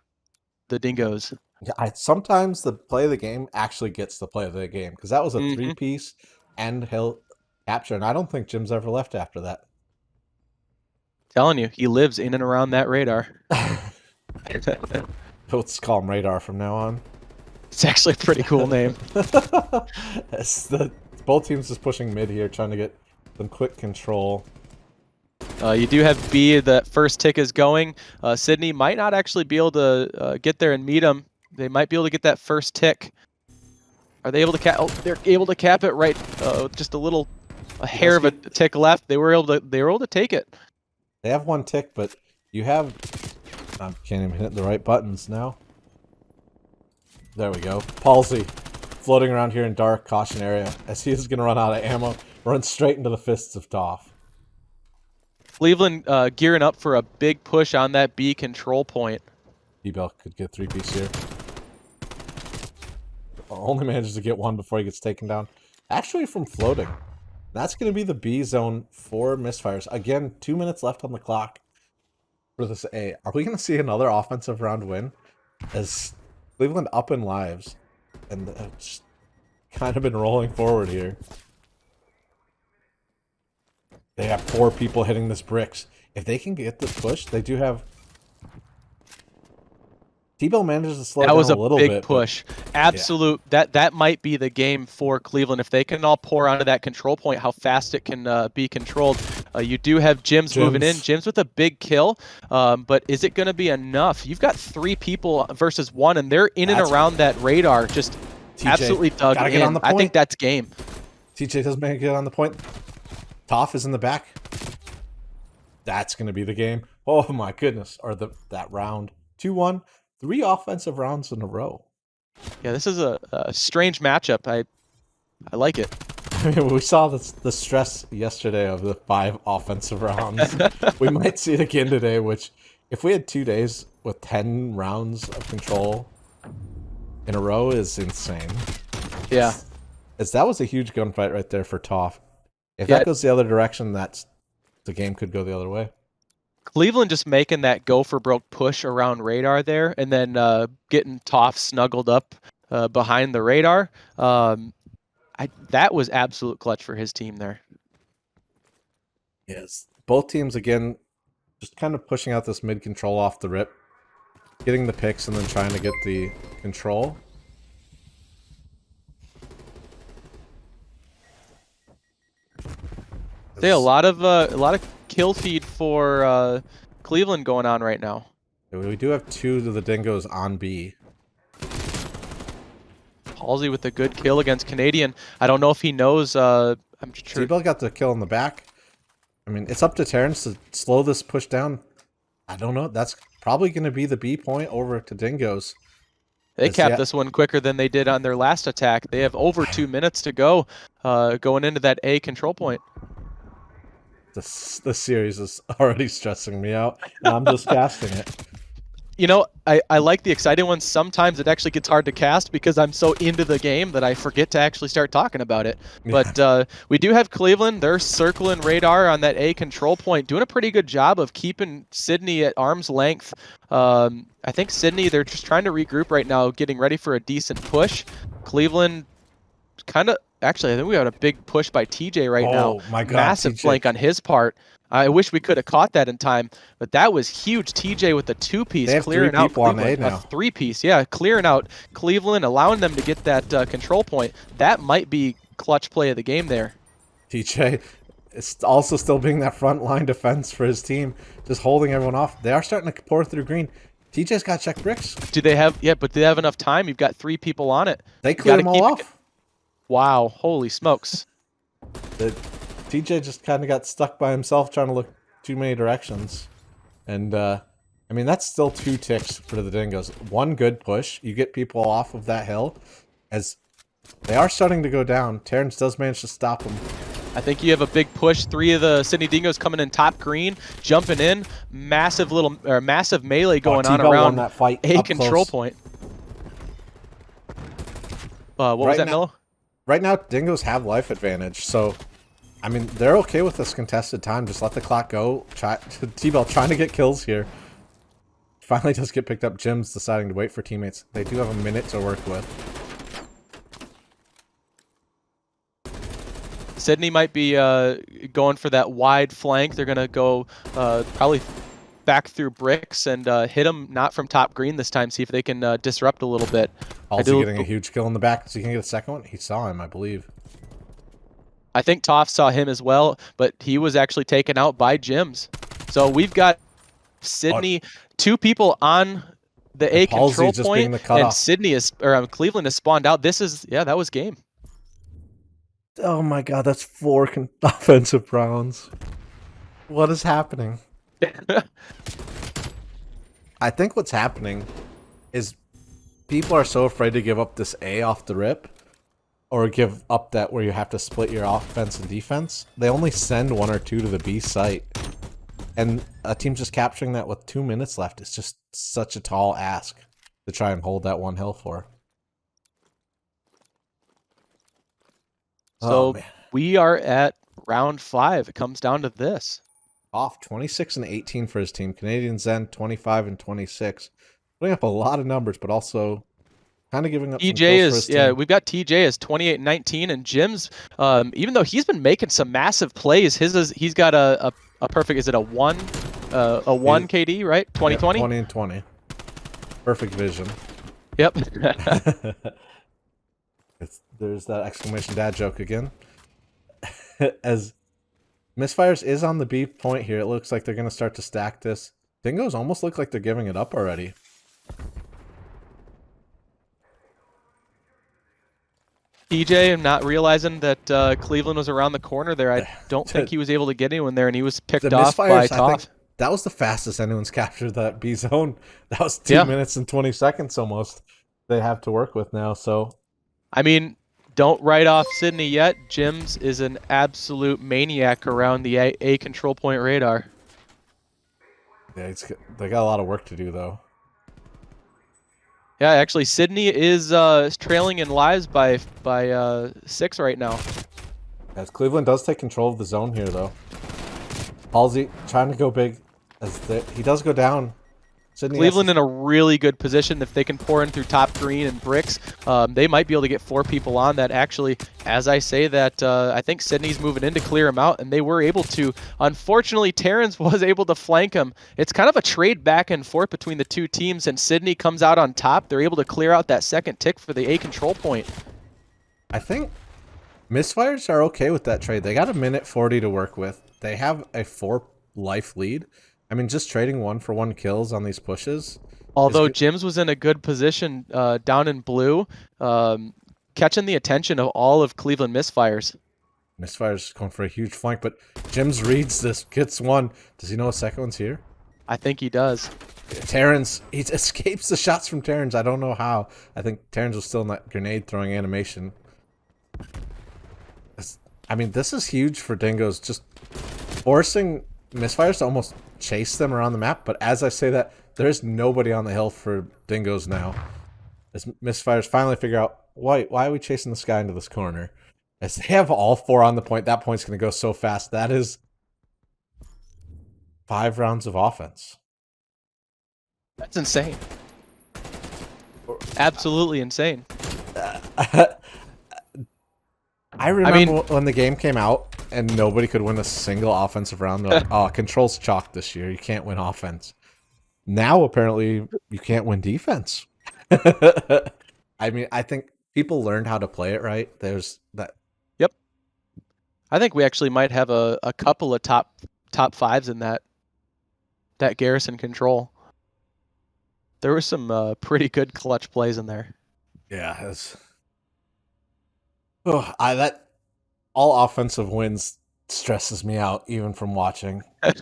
the Dingoes. Yeah, sometimes the play of the game actually gets the play of the game because that was a 3-piece and hill capture, and I don't think Jim's ever left after that. Telling you, he lives in and around that radar. Let's call him Radar from now on. It's actually a pretty cool name. Both teams just pushing mid here, trying to get some quick control. You do have B. The first tick is going. Sydney might not actually be able to get there and meet him. They might be able to get that first tick. Are they able to cap? Oh, they're able to cap it right. Just a hair of a tick left. They were able to take it. They have 1 tick, but you have... I can't even hit the right buttons now. There we go. Palsy floating around here in dark caution area as he is going to run out of ammo. Run straight into the fists of Toff. Cleveland gearing up for a big push on that B control point. E-Bell could get 3-piece here. Only manages to get 1 before he gets taken down. Actually from floating. That's going to be the B zone for Misfires. Again, 2 minutes left on the clock for this A. Are we going to see another offensive round win? As Cleveland up in lives. And just kind of been rolling forward here. They have 4 people hitting this bricks. If they can get this push, they do have... T-Bell manages to slow down a little bit. That was a big push. Absolute. Yeah. That might be the game for Cleveland. If they can all pour onto that control point, how fast it can be controlled. You do have Jim's moving in. Jim's with a big kill. But is it going to be enough? You've got 3 people versus 1, and they're in and around that radar. Just TJ, absolutely dug in. Get on the point. I think that's game. TJ doesn't make it on the point. Toff is in the back. That's going to be the game. Oh my goodness. Or that round. 2-1. 3 offensive rounds in a row. Yeah, this is a strange matchup. I like it. I mean, we saw the stress yesterday of the 5 offensive rounds. We might see it again today, which, if we had 2 days with 10 rounds of control in a row, is insane. Yeah. That was a huge gunfight right there for Toph. If Yeah. that goes the other direction, the game could go the other way. Cleveland just making that go for broke push around radar there, and then getting Toph snuggled up behind the radar. That was absolute clutch for his team there. Yes. Both teams, again, just kind of pushing out this mid control off the rip, getting the picks, and then trying to get the control. Say a lot of kill feed for Cleveland going on right now. We do have 2 of the Dingoes on B. Halsey with a good kill against Canadian. I don't know if he knows. I'm sure. T-Bell got the kill in the back. I mean, it's up to Terrence to slow this push down. I don't know. That's probably going to be the B point over to Dingoes. They capped this one quicker than they did on their last attack. They have over 2 minutes to go going into that A control point. This series is already stressing me out, and I'm just casting it. You know, I like the exciting ones. Sometimes it actually gets hard to cast because I'm so into the game that I forget to actually start talking about it. But we do have Cleveland. They're circling radar on that A control point, doing a pretty good job of keeping Sydney at arm's length. I think Sydney, they're just trying to regroup right now, getting ready for a decent push. Cleveland kind of... Actually, I think we got a big push by TJ right now. Oh, my God, Massive TJ. flank on his part. I wish we could have caught that in time, but that was huge. TJ with the 2-piece They have clearing 3 out people on Cleveland. A now. A 3-piece, yeah, clearing out Cleveland, allowing them to get that control point. That might be clutch play of the game there. TJ is also still being that front line defense for his team, just holding everyone off. They are starting to pour through green. TJ's got check bricks. Do they have? Yeah, but do they have enough time? You've got 3 people on it. They clear them all off. Wow, holy smokes. TJ just kind of got stuck by himself trying to look too many directions. And, I mean, that's still 2 ticks for the Dingoes. 1 good push. You get people off of that hill. As they are starting to go down, Terrence does manage to stop them. I think you have a big push. 3 of the Sydney Dingoes coming in top green, jumping in. Massive melee going on T-Bell around won that fight A up control close. point. What was that, Milo? Right now, Dingoes have life advantage, so... I mean, they're okay with this contested time. Just let the clock go. T-Bell trying to get kills here. Finally does get picked up. Jim's deciding to wait for teammates. They do have a minute to work with. Sydney might be going for that wide flank. They're going to go probably back through bricks and hit them not from top green this time. See if they can disrupt a little bit. Also getting a huge kill in the back. So he can get a second one? He saw him, I believe. I think Toph saw him as well, but he was actually taken out by Jims. So we've got Sydney, 2 people on the A control point, and Sydney is, or Cleveland has spawned out. This is, yeah, that was game. Oh my God, that's 4 offensive rounds. What is happening? I think what's happening is people are so afraid to give up this A off the rip, or give up that where you have to split your offense and defense. They only send 1 or 2 to the B site. And a team just capturing that with 2 minutes left is just such a tall ask to try and hold that one hill for. So we are at round 5. It comes down to this. Off 26 and 18 for his team. Canadian Zen 25 and 26. Putting up a lot of numbers, but also kind of giving up some kills for his team. Yeah, we've got TJ as 28 and 19, and Jim's, even though he's been making some massive plays, he's got a perfect, is it a 1 KD, right? 20-20? Yep, 20 and 20. Perfect vision. Yep. There's that exclamation dad joke again. As Misfires is on the B point here, it looks like they're going to start to stack this. Dingoes almost look like they're giving it up already. TJ, I'm not realizing that Cleveland was around the corner there. I don't think he was able to get anyone there, and he was picked off by Toph. That was the fastest anyone's captured that B zone. That was 2 minutes and 20 seconds almost they have to work with now. So, I mean, don't write off Sydney yet. Jims is an absolute maniac around the A control point radar. Yeah, they got a lot of work to do though. Yeah, actually, Sydney is trailing in lives by 6 right now. As Cleveland does take control of the zone here though. Halsey trying to go big. He does go down. Sydney Cleveland in a really good position. If they can pour in through top green and bricks, they might be able to get 4 people on that. Actually, as I say that, I think Sydney's moving in to clear him out, and they were able to. Unfortunately, Terrence was able to flank him. It's kind of a trade back and forth between the two teams, and Sydney comes out on top. They're able to clear out that second tick for the A control point. I think Misfires are okay with that trade. They got a minute 40 to work with. They have a 4 life lead. I mean, just trading 1-for-1 kills on these pushes. Although Jims was in a good position down in blue, catching the attention of all of Cleveland Misfires. Misfires going for a huge flank, but Jims reads this, gets one. Does he know a second one's here? I think he does. Terrence, he escapes the shots from Terrence. I don't know how. I think Terrence was still in that grenade throwing animation. I mean, this is huge for Dingoes, just forcing Misfires to almost chase them around the map. But as I say that, there's nobody on the hill for Dingoes now. As Misfires finally figure out, why are we chasing this guy into this corner? As they have all 4 on the point, that point's going to go so fast. That is 5 rounds of offense. That's insane. Absolutely insane. I remember when the game came out and nobody could win a single offensive round. They're like, oh, control's chalk this year. You can't win offense. Now, apparently, you can't win defense. I mean, I think people learned how to play it right. There's that. Yep. I think we actually might have a couple of top 5s in that Garrison control. There were some pretty good clutch plays in there. Yeah, that all offensive wins stresses me out even from watching. I'm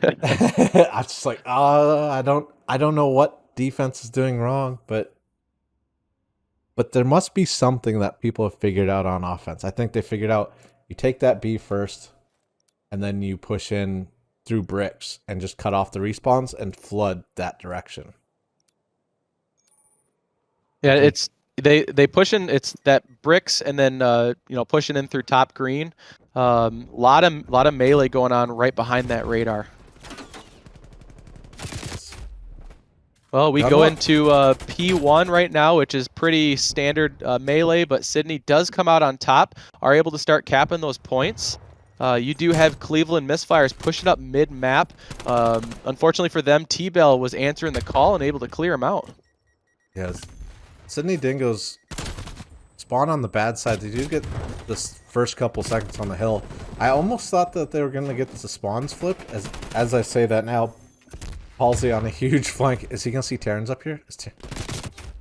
just like, I don't know what defense is doing wrong, but there must be something that people have figured out on offense. I think they figured out you take that B first, and then you push in through bricks and just cut off the respawns and flood that direction. Yeah, it's they push in. It's that bricks and then pushing in through top green. Lot of melee going on right behind that radar. Well, we go into P1 right now, which is pretty standard melee, but Sydney does come out on top, are able to start capping those points. You do have Cleveland Misfires pushing up mid-map. Unfortunately for them, T-Bell was answering the call and able to clear him out. Yes. Sydney Dingoes spawn on the bad side. They do get this first couple seconds on the hill. I almost thought that they were going to get the spawns flipped. As I say that now, Halsey on a huge flank. Is he going to see Terrence up here?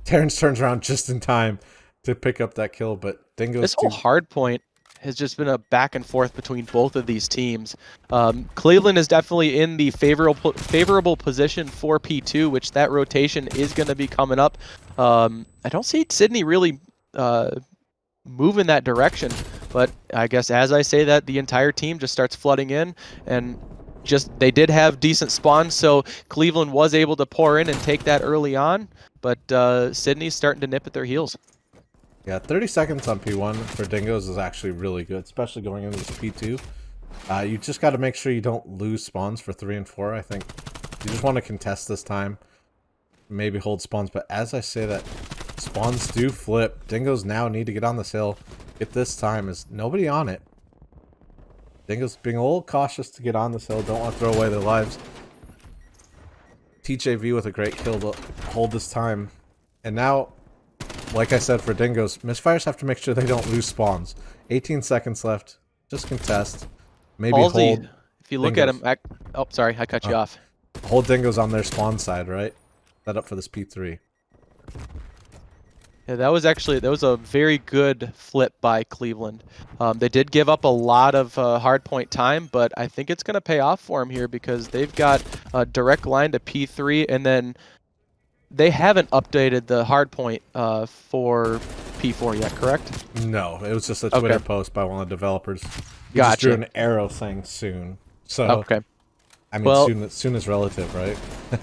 Terrence turns around just in time to pick up that kill, but Dingoes... This whole hard point has just been a back and forth between both of these teams. Cleveland is definitely in the favorable position for P2, which that rotation is going to be coming up. I don't see Sydney really move in that direction, but I guess as I say that, the entire team just starts flooding in, and they did have decent spawns, so Cleveland was able to pour in and take that early on, but Sydney's starting to nip at their heels. Yeah, 30 seconds on P1 for Dingoes is actually really good, especially going into this P2. You just got to make sure you don't lose spawns for 3 and 4. I think you just want to contest this time, maybe hold spawns, but as I say that, spawns do flip. Dingoes now need to get on this hill. At this time, is nobody on it. Dingoes being a little cautious to get on this hill, don't want to throw away their lives. TJV with a great kill to hold this time. And now, like I said for Dingoes, Misfires have to make sure they don't lose spawns. 18 seconds left. Just contest. Maybe Halsey, hold. If you look Dingoes. at him, oh, sorry, I cut you off. Hold Dingoes on their spawn side, right? Set up for this P3. Yeah, that was a very good flip by Cleveland. They did give up a lot of hard point time, but I think it's going to pay off for them here because they've got a direct line to P3, and then they haven't updated the hard point for P4 yet, correct? No, it was just a Twitter post by one of the developers. He just drew an arrow saying soon. So, Okay. I mean, Well, soon is relative, right?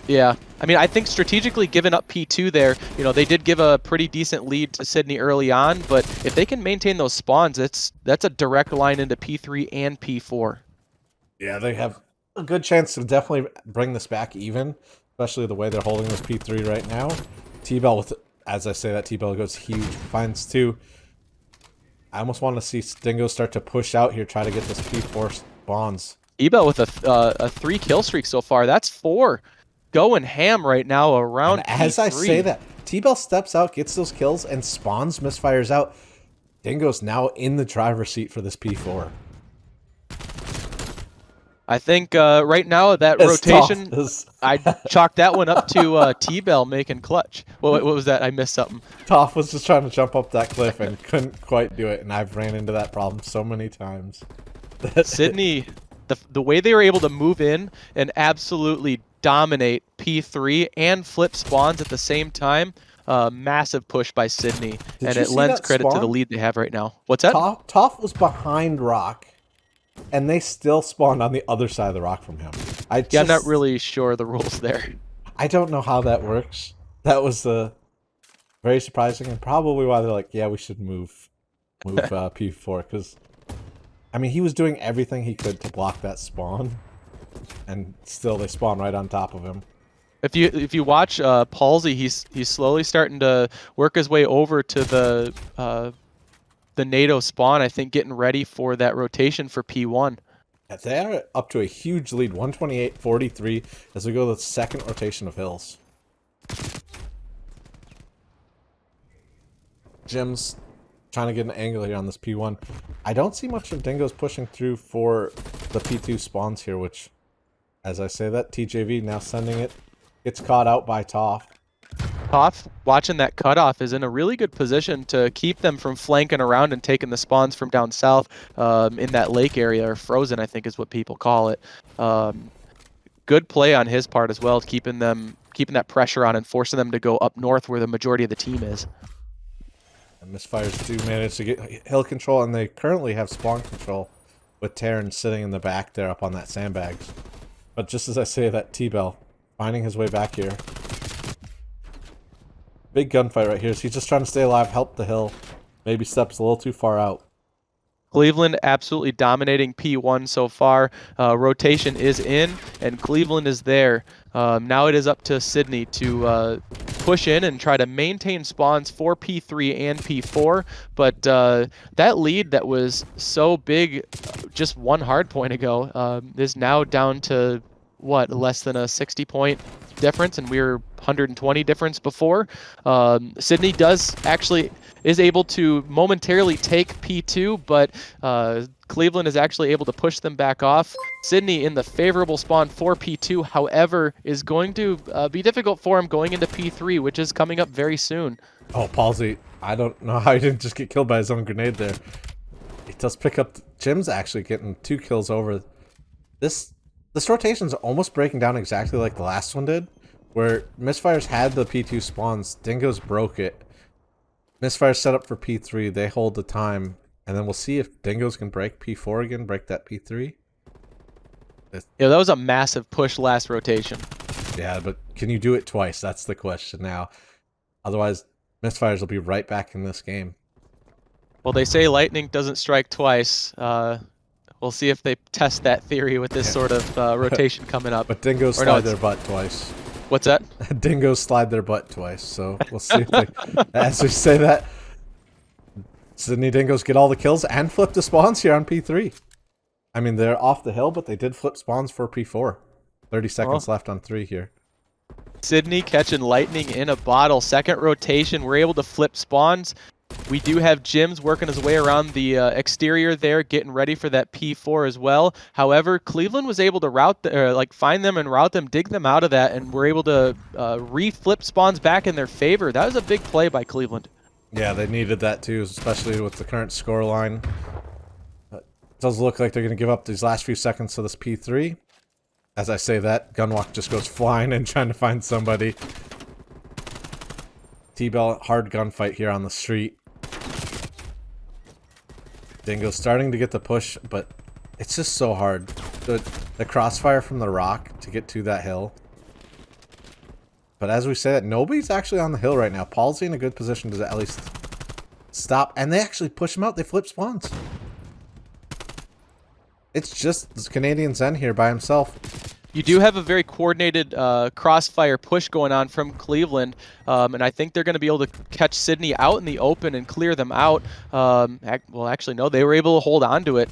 yeah. I mean, I think strategically giving up P2 there, you know, they did give a pretty decent lead to Sydney early on, but if they can maintain those spawns, that's a direct line into P3 and P4. Yeah, they have a good chance to definitely bring this back even, especially the way they're holding this P3 right now. T-Bell with, as I say that, T-Bell goes huge, finds 2. I almost want to see Dingo start to push out here, try to get this P4 spawns. Ebel with a 3 kill streak so far. That's 4 going ham right now around And as P3. I say that, T-Bell steps out, gets those kills, and spawns Misfires out. Dingo's now in the driver's seat for this P4. I think right now that rotation, I chalked that one up to T-Bell making clutch. What was that? I missed something. Toph was just trying to jump up that cliff and couldn't quite do it, and I've ran into that problem so many times. Sydney, the way they were able to move in and absolutely dominate P3 and flip spawns at the same time, massive push by Sydney, and it lends credit to the lead they have right now. What's that? Toph was behind Rock, and they still spawned on the other side of the rock from him. I'm not really sure the rules there. I don't know how that works. That was very surprising, and probably why they're like, yeah, we should move P4, because I mean, he was doing everything he could to block that spawn, and still they spawn right on top of him. If you watch Palsy, he's slowly starting to work his way over to the NATO spawn, I think, getting ready for that rotation for P1. Yeah, they're up to a huge lead, 128-43, as we go to the second rotation of hills. Jim's trying to get an angle here on this P1. I don't see much of Dingoes pushing through for the P2 spawns here, which, as I say that, TJV now sending it. Gets caught out by Toph. Toph, watching that cutoff, is in a really good position to keep them from flanking around and taking the spawns from down south in that lake area, or frozen, I think is what people call it. Good play on his part as well, keeping that pressure on and forcing them to go up north where the majority of the team is. And Misfires do manage to get hill control, and they currently have spawn control with Terran sitting in the back there up on that sandbags. But just as I say that, T-Bell finding his way back here. Big gunfight right here. So he's just trying to stay alive, help the hill. Maybe steps a little too far out. Cleveland absolutely dominating P1 so far. Rotation is in, and Cleveland is there. Now it is up to Sydney to push in and try to maintain spawns for P3 and P4. But that lead that was so big just one hard point ago is now down to, what, less than a 60-point difference, and we were 120 difference before. Sydney is able to momentarily take P2, but Cleveland is actually able to push them back off. Sydney in the favorable spawn for P2, however, is going to be difficult for him going into P3, which is coming up very soon. Oh, Palsy, I don't know how he didn't just get killed by his own grenade there. He does pick up... Jim's actually getting 2 kills over. This rotation's almost breaking down exactly like the last one did, where Misfires had the P2 spawns, Dingoes broke it. Misfires set up for P3, they hold the time, and then we'll see if Dingoes can break P4 again, break that P3. Yeah, that was a massive push last rotation. Yeah, but can you do it twice? That's the question now. Otherwise, Misfires will be right back in this game. Well, they say lightning doesn't strike twice. We'll see if they test that theory with this sort of rotation coming up. But Dingoes slide their butt twice. What's that? Dingoes slide their butt twice, so we'll see if they... As we say that, Sydney Dingoes get all the kills and flip the spawns here on P3. I mean, they're off the hill, but they did flip spawns for P4. 30 seconds left on 3 here. Sydney catching lightning in a bottle. Second rotation, we're able to flip spawns. We do have Jims working his way around the exterior there, getting ready for that P4 as well. However, Cleveland was able to find them and route them, dig them out of that, and were able to re-flip spawns back in their favor. That was a big play by Cleveland. Yeah, they needed that too, especially with the current score line. It does look like they're going to give up these last few seconds to this P3. As I say that, Gunwalk just goes flying and trying to find somebody. T-Bell, hard gunfight here on the street. Dingo's starting to get the push, but it's just so hard. The crossfire from the rock to get to that hill. But as we say that, nobody's actually on the hill right now. Paul's in a good position to at least stop. And they actually push him out. They flip spawns. It's just Canadian Zen here by himself. You do have a very coordinated crossfire push going on from Cleveland, and I think they're going to be able to catch Sydney out in the open and clear them out. Well, actually, no, they were able to hold on to it.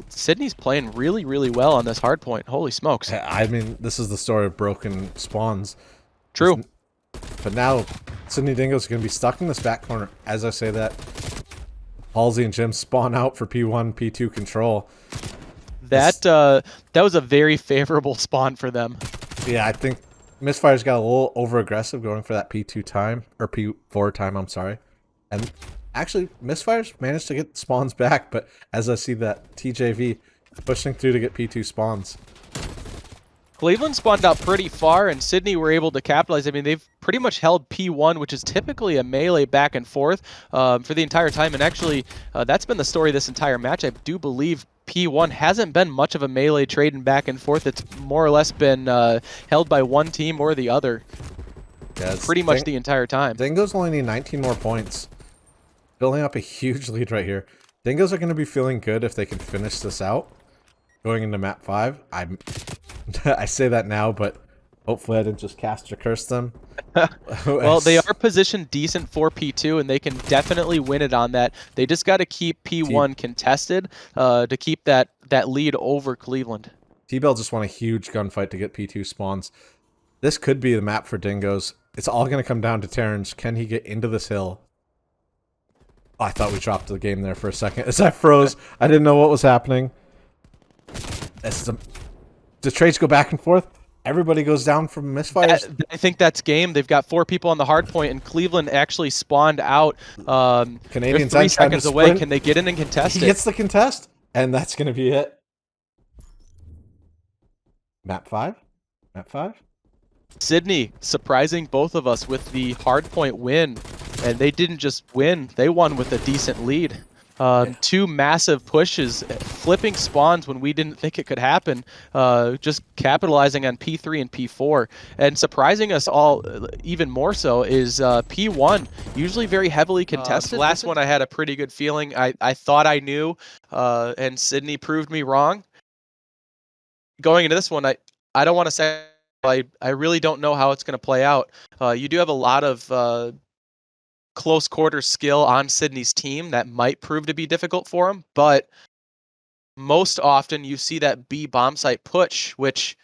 Sydney's playing really, really well on this hard point. Holy smokes. I mean, this is the story of broken spawns. True. But now, Sydney Dingoes are going to be stuck in this back corner. As I say that, Halsey and Jim spawn out for P1, P2 control. That was a very favorable spawn for them. Yeah, I think Misfires got a little over-aggressive going for that P2 time, or P4 time, I'm sorry. And actually, Misfires managed to get spawns back, but as I see that TJV pushing through to get P2 spawns. Cleveland spawned out pretty far, and Sydney were able to capitalize. I mean, they've pretty much held P1, which is typically a melee back and forth for the entire time. And actually, that's been the story this entire match. I do believe P1 hasn't been much of a melee trade and back and forth. It's more or less been held by one team or the other pretty much the entire time. Dingoes only need 19 more points. Building up a huge lead right here. Dingoes are going to be feeling good if they can finish this out. Going into map 5. I say that now, but hopefully I didn't just cast or curse them. Well, they are positioned decent for P2, and they can definitely win it on that. They just got to keep P1 contested to keep that lead over Cleveland. T-Bell just won a huge gunfight to get P2 spawns. This could be the map for Dingoes. It's all going to come down to Terrence. Can he get into this hill? Oh, I thought we dropped the game there for a second. As I froze, I didn't know what was happening. The trades go back and forth. Everybody goes down from Misfires. I think that's game. They've got 4 people on the hard point, and Cleveland actually spawned out. Canadians they're 3 seconds away. Can they get in and contest it? He gets the contest, and that's going to be it. Map 5? Map 5? Sydney surprising both of us with the hard point win, and they didn't just win, they won with a decent lead. 2 massive pushes, flipping spawns when we didn't think it could happen, just capitalizing on P3 and P4. And surprising us all even more so is P1, usually very heavily contested. Last one I had a pretty good feeling. I thought I knew, and Sydney proved me wrong. Going into this one, I don't want to say I really don't know how it's going to play out. You do have a lot of close quarters skill on Sydney's team that might prove to be difficult for him, but most often you see that B bomb site push, which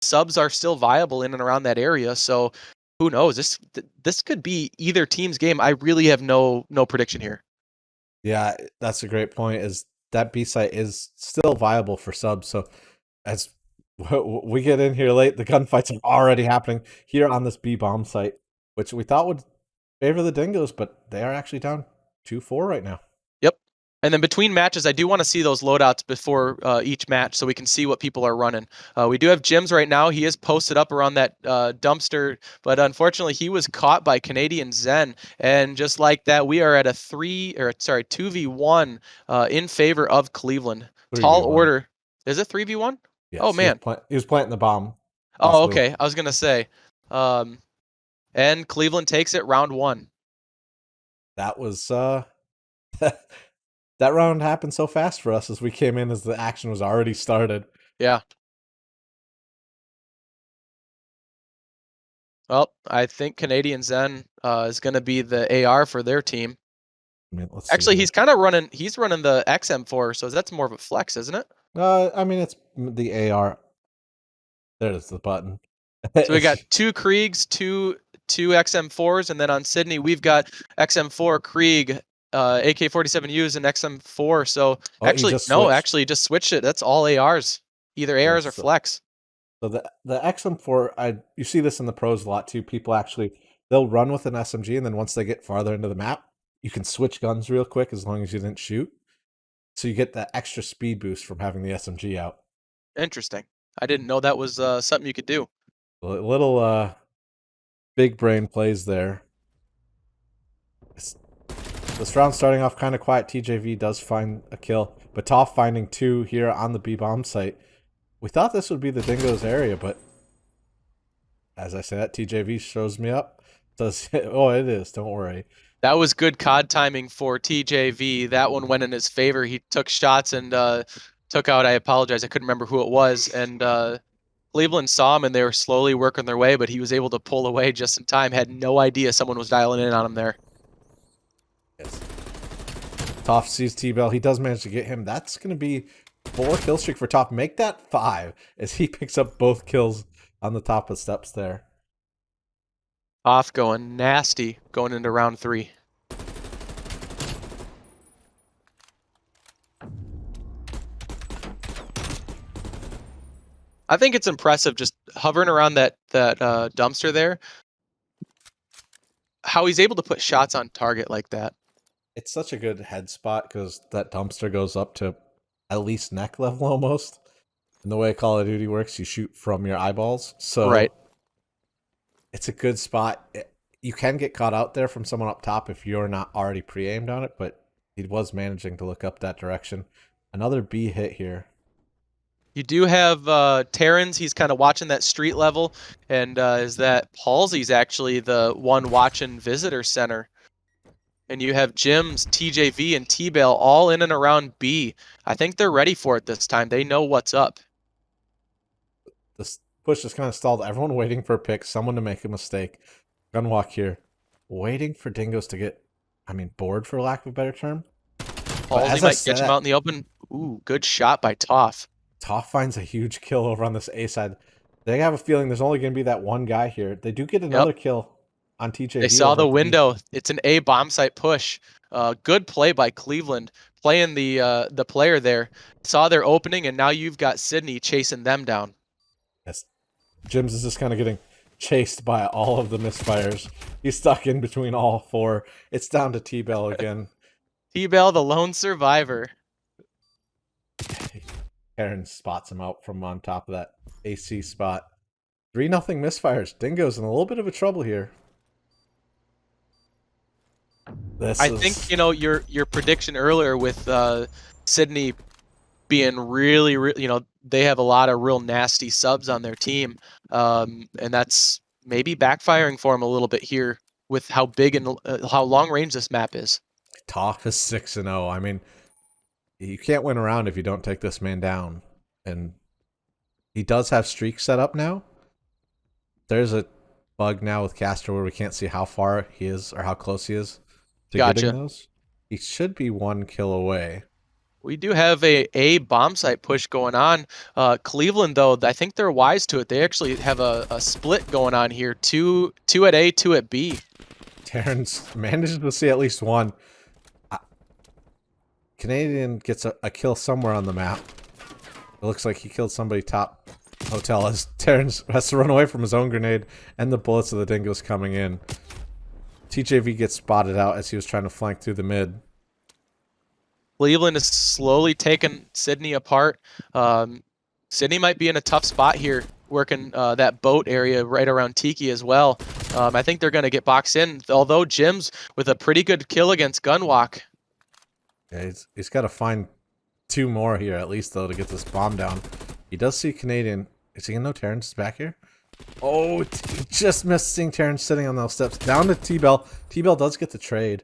subs are still viable in and around that area. So who knows? This could be either team's game. I really have no prediction here. Yeah, that's a great point. Is that B site is still viable for subs? So as we get in here late, the gunfights are already happening here on this B bomb site, which we thought would favor the Dingoes, but they are actually down 2-4 right now. Yep. And then between matches, I do want to see those loadouts before each match so we can see what people are running. We do have Jim's right now. He is posted up around that dumpster, but unfortunately he was caught by Canadian Zen. And just like that, we are at a 2v1 in favor of Cleveland. 3v1. Tall order. Is it 3v1? Yes, oh, man. He was planting the bomb. Oh, okay. I was going to say. And Cleveland takes it round 1. That was that round happened so fast for us as we came in as the action was already started. Yeah. Well, I think Canadian Zen is going to be the AR for their team. I mean, actually, he's kind of running. He's running the XM4, so that's more of a flex, isn't it? I mean, it's the AR. There's the button. So we got 2 Kriegs, two XM4s, and then on Sydney we've got XM4 Krieg, AK-47Us, and XM4. So actually just switched it. That's all ARs, either ARs or flex. So the XM4, you see this in the pros a lot too. People they'll run with an SMG, and then once they get farther into the map, you can switch guns real quick as long as you didn't shoot. So you get that extra speed boost from having the SMG out. Interesting. I didn't know that was something you could do. A little big brain plays there. This round starting off kind of quiet. TJV does find a kill, but Toph finding 2 here on the B bomb site. We thought this would be the Dingoes area, but as I said, TJV shows me up. Does oh, it is. Don't worry. That was good COD timing for TJV. That one went in his favor. He took shots and took out, I apologize, I couldn't remember who it was. And Cleveland saw him and they were slowly working their way, but he was able to pull away just in time. Had no idea someone was dialing in on him there. Yes. Toph sees T-Bell. He does manage to get him. That's going to be 4 kill streak for Toph. Make that 5 as he picks up both kills on the top of steps there. Off going nasty going into round 3. I think it's impressive just hovering around that dumpster there. How he's able to put shots on target like that. It's such a good head spot because that dumpster goes up to at least neck level almost. And the way Call of Duty works, you shoot from your eyeballs. So Right. it's a good spot. You can get caught out there from someone up top if you're not already pre-aimed on it, but he was managing to look up that direction. Another B hit here. You do have Terrans. He's kind of watching that street level. And is that Halsey's actually the one watching Visitor Center. And you have Jim's, TJV, and T-Bell all in and around B. I think they're ready for it this time. They know what's up. This push is kind of stalled. Everyone waiting for a pick, someone to make a mistake. Gunwalk here, waiting for Dingoes to get, bored for lack of a better term. Halsey might catch him out in the open. Ooh, good shot by Toph. Toph finds a huge kill over on this A side. They have a feeling there's only going to be that one guy here. They do get another kill on TJV. They saw the window. It's an A bomb site push. Good play by Cleveland, playing the player there. Saw their opening, and now you've got Sydney chasing them down. Yes, Jims is just kind of getting chased by all of the misfires. He's stuck in between all 4. It's down to T-Bell again. T-Bell, the lone survivor. Aaron spots him out from on top of that AC spot. 3-0 misfires. Dingoes in a little bit of a trouble here. I think, your prediction earlier with Sydney being really, they have a lot of real nasty subs on their team. And that's maybe backfiring for them a little bit here with how big and how long range this map is. Toph is 6-0. You can't win around if you don't take this man down. And he does have streaks set up now. There's a bug now with Caster where we can't see how far he is or how close he is to getting those. He should be 1 kill away. We do have a bomb site push going on. Cleveland, though, I think they're wise to it. They actually have a split going on here. 2 at A, 2 at B. Terrence manages to see at least 1. Canadian gets a kill somewhere on the map. It looks like he killed somebody top hotel as Terrence has to run away from his own grenade and the bullets of the Dingoes coming in. TJV gets spotted out as he was trying to flank through the mid. Cleveland is slowly taking Sydney apart. Sydney might be in a tough spot here, working that boat area right around Tiki as well. I think they're going to get boxed in, although Jim's with a pretty good kill against Gunwalk. Yeah, he's got to find 2 more here at least, though, to get this bomb down. He does see Canadian. Is he going to know Terrence is back here? Oh, he just missed seeing Terrence sitting on those steps. Down to T-Bell. T-Bell does get the trade.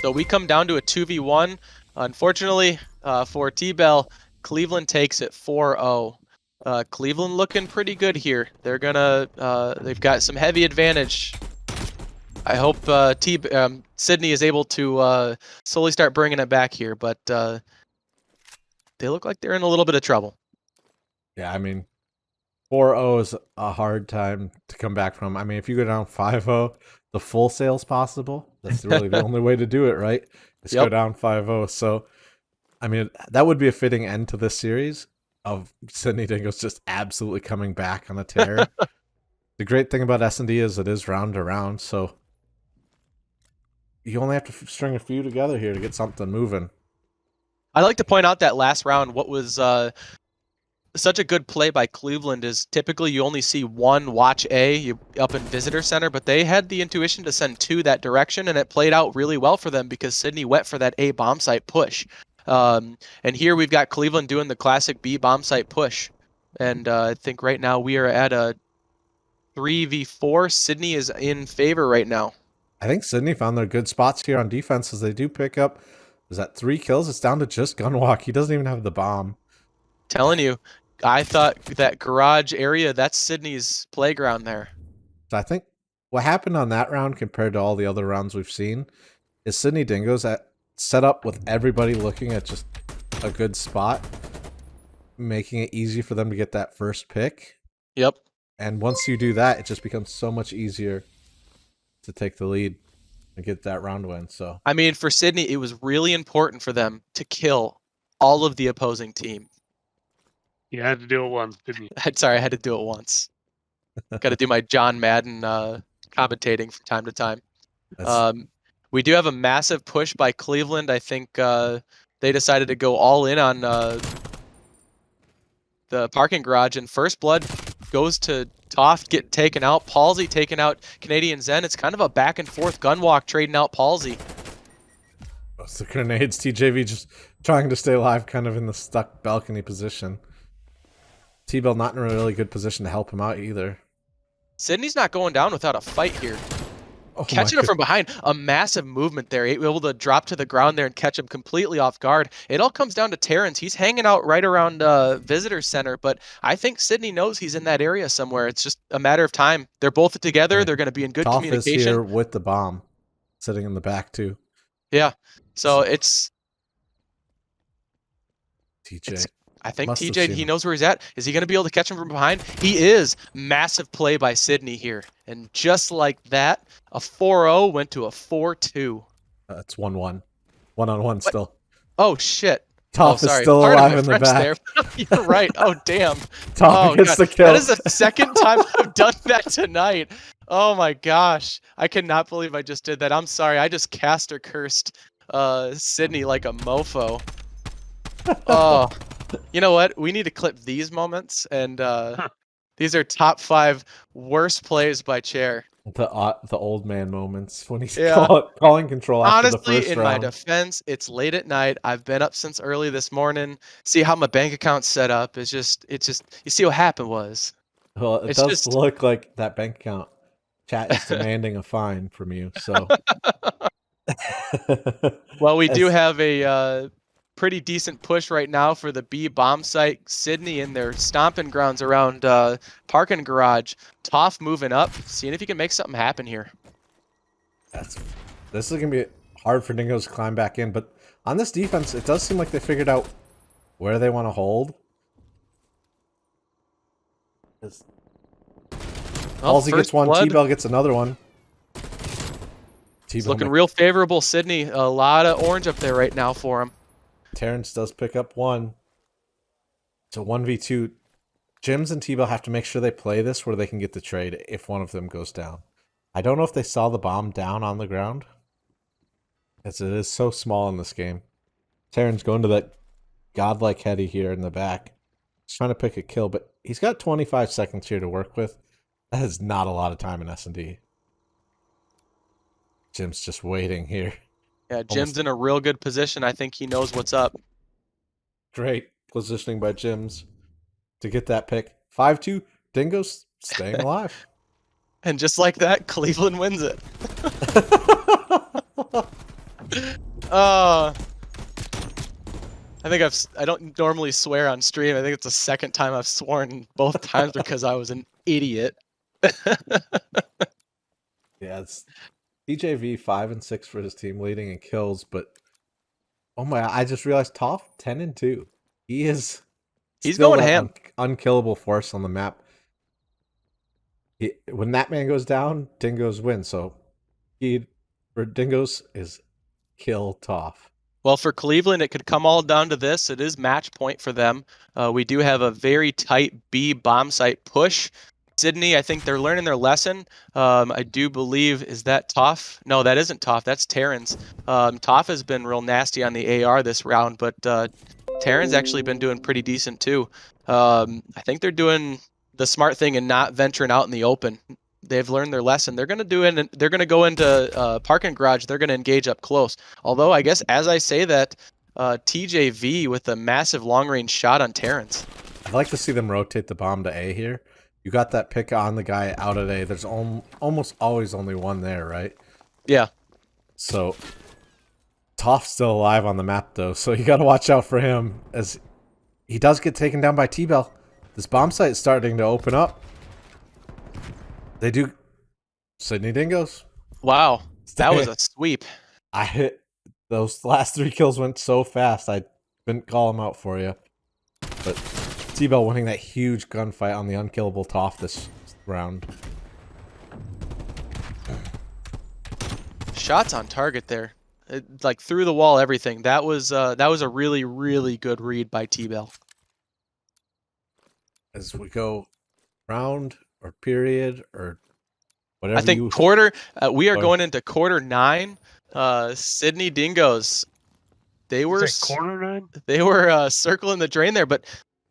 So we come down to a 2v1. Unfortunately for T-Bell, Cleveland takes it 4-0. Cleveland looking pretty good here. They're they've got some heavy advantage. I hope Sydney is able to slowly start bringing it back here, but they look like they're in a little bit of trouble. Yeah, 4-0 is a hard time to come back from. If you go down 5-0, the full sale's possible. That's really the only way to do it, right? Is go down 5-0. So, that would be a fitting end to this series of Sydney Dingoes just absolutely coming back on a tear. The great thing about S&D is it is round to round, so you only have to string a few together here to get something moving. I'd like to point out that last round, what was such a good play by Cleveland is typically you only see one watch A up in visitor center, but they had the intuition to send two that direction, and it played out really well for them because Sydney went for that A bomb site push. And here we've got Cleveland doing the classic B bomb site push. And I think right now we are at a 3v4. Sydney is in favor right now. I think Sydney found their good spots here on defense as they do pick up. Is that 3 kills? It's down to just Gunwalk. He doesn't even have the bomb. Telling you, I thought that garage area, that's Sydney's playground there. So I think what happened on that round compared to all the other rounds we've seen is Sydney Dingoes set up with everybody looking at just a good spot, making it easy for them to get that first pick. Yep. And once you do that, it just becomes so much easier to take the lead and get that round win. So I mean, for Sydney, it was really important for them to kill all of the opposing team. You had to do it once, didn't you? Sorry, I had to do it once. Got to do my John Madden commentating from time to time. We do have a massive push by Cleveland. I think they decided to go all in on the parking garage, and first blood goes to Toft, get taken out. Palsy taken out Canadian Zen. It's kind of a back and forth gunwalk trading out Palsy. The grenades, TJV just trying to stay alive, kind of in the stuck balcony position. T-Bell not in a really good position to help him out either. Sydney's not going down without a fight here. Oh Catching him from behind, a massive movement there, able to drop to the ground there and catch him completely off guard. It all comes down to Terrence. He's hanging out right around Visitor Center, but I think Sydney knows he's in that area somewhere. It's just a matter of time. They're both together. They're going to be in good Toff communication. is here with the bomb, sitting in the back too. Yeah, so it's TJ. I think Must have TJ, seen he him. knows where he's at. Is he going to be able to catch him from behind? He is. Massive play by Sydney here. And just like that, a 4-0 went to a 4-2. It's 1-1. 1-on-1 still. Oh, shit. Toff is sorry. still Pardon alive my in the French back. there. You're right. Oh, damn. Toff gets God. the kill. That is the second time I've done that tonight. Oh, my gosh. I cannot believe I just did that. I'm sorry. I just caster cursed Sydney like a mofo. Oh. You know what? We need to clip these moments, and these are top 5 worst plays by Chair. The old man moments when he's Yeah. calling control after the Honestly, first in round. my defense, it's late at night. I've been up since early this morning. See how my bank account's set up. It's just you see what happened was. Well, it it's does just- look like that bank account chat is demanding a fine from you. So, Well, we do As- have a pretty decent push right now for the B bomb site. Sydney in their stomping grounds around parking garage. Toff moving up, seeing if he can make something happen here. This is gonna be hard for Dingoes to climb back in, but on this defense, it does seem like they figured out where they want to hold. Halsey gets one, T-Bell gets another one. It's looking real favorable, Sydney. A lot of orange up there right now for him. Terrence does pick up one. So 1v2. Jims and T-Bell have to make sure they play this where they can get the trade if one of them goes down. I don't know if they saw the bomb down on the ground, as it is so small in this game. Terrence going to that godlike heady here in the back. He's trying to pick a kill, but he's got 25 seconds here to work with. That is not a lot of time in S&D. Jim's just waiting here. Yeah, Jim's in a real good position. I think he knows what's up. Great positioning by Jims to get that pick. 5-2, Dingoes staying alive. And just like that, Cleveland wins it. I don't normally swear on stream. I think it's the second time I've sworn, both times because I was an idiot. Yeah, it's DJV 5 and 6 for his team leading in kills, but oh my! I just realized Toff 10 and 2. He's still going that ham. Unkillable force on the map. When that man goes down, Dingoes win. So for Dingoes is kill Toff. Well, for Cleveland, it could come all down to this. It is match point for them. We do have a very tight B bomb site push. Sydney, I think they're learning their lesson. I do believe, is that Toff? No, that isn't Toff. That's Terrence. Toff has been real nasty on the AR this round, but Terran's actually been doing pretty decent too. I think they're doing the smart thing and not venturing out in the open. They've learned their lesson. They're gonna they're gonna go into parking garage. They're gonna engage up close. Although I guess as I say that, TJV with a massive long range shot on Terrans. I'd like to see them rotate the bomb to A here. You got that pick on the guy out at A. There's almost always only one there, right? Yeah. So Toph's still alive on the map though, so you gotta watch out for him as he does get taken down by T-Bell. This bomb site is starting to open up. They do. Sydney Dingoes. Wow. That was a sweep. I hit those last 3 kills went so fast. I didn't call them out for you, but T-Bell winning that huge gunfight on the unkillable Toph this round. Shots on target there, like through the wall, everything. That was a really, really good read by T-Bell. As we go round or period or whatever. I think quarter. We are going into quarter 9. Sydney Dingoes. They were corner 9. They were circling the drain there, but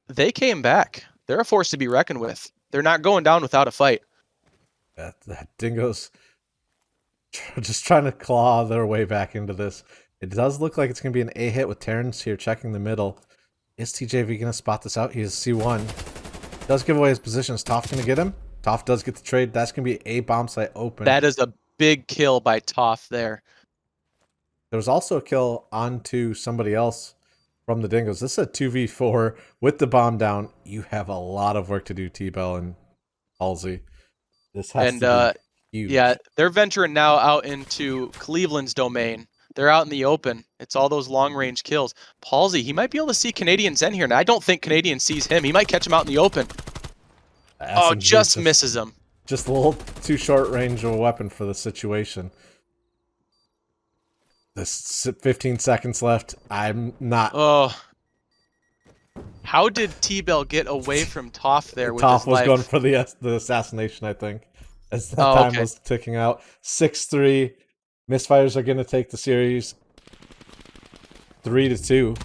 they came back. They're a force to be reckoned with. They're not going down without a fight. That Dingoes just trying to claw their way back into this. It does look like it's going to be an A hit with Terrence here checking the middle. Is TJV going to spot this out? He's C1. Does give away his position. Is Toph going to get him? Toph does get the trade. That's going to be A bomb site open. That is a big kill by Toph there. There was also a kill onto somebody else from the Dingoes. This is a 2v4 with the bomb down. You have a lot of work to do, T-Bell and Halsey. This has to be huge. Yeah, they're venturing now out into Cleveland's domain. They're out in the open. It's all those long-range kills. Palsy, he might be able to see Canadian Zen here. And I don't think Canadian sees him. He might catch him out in the open. Oh, just misses him. Just a little too short range of a weapon for the situation. There's 15 seconds left. I'm not... Oh. How did T-Bell get away from Toph there with Toph his was life? going for the assassination, I think, as that time was ticking out. 6-3. Misfires are going to take the series 3-2.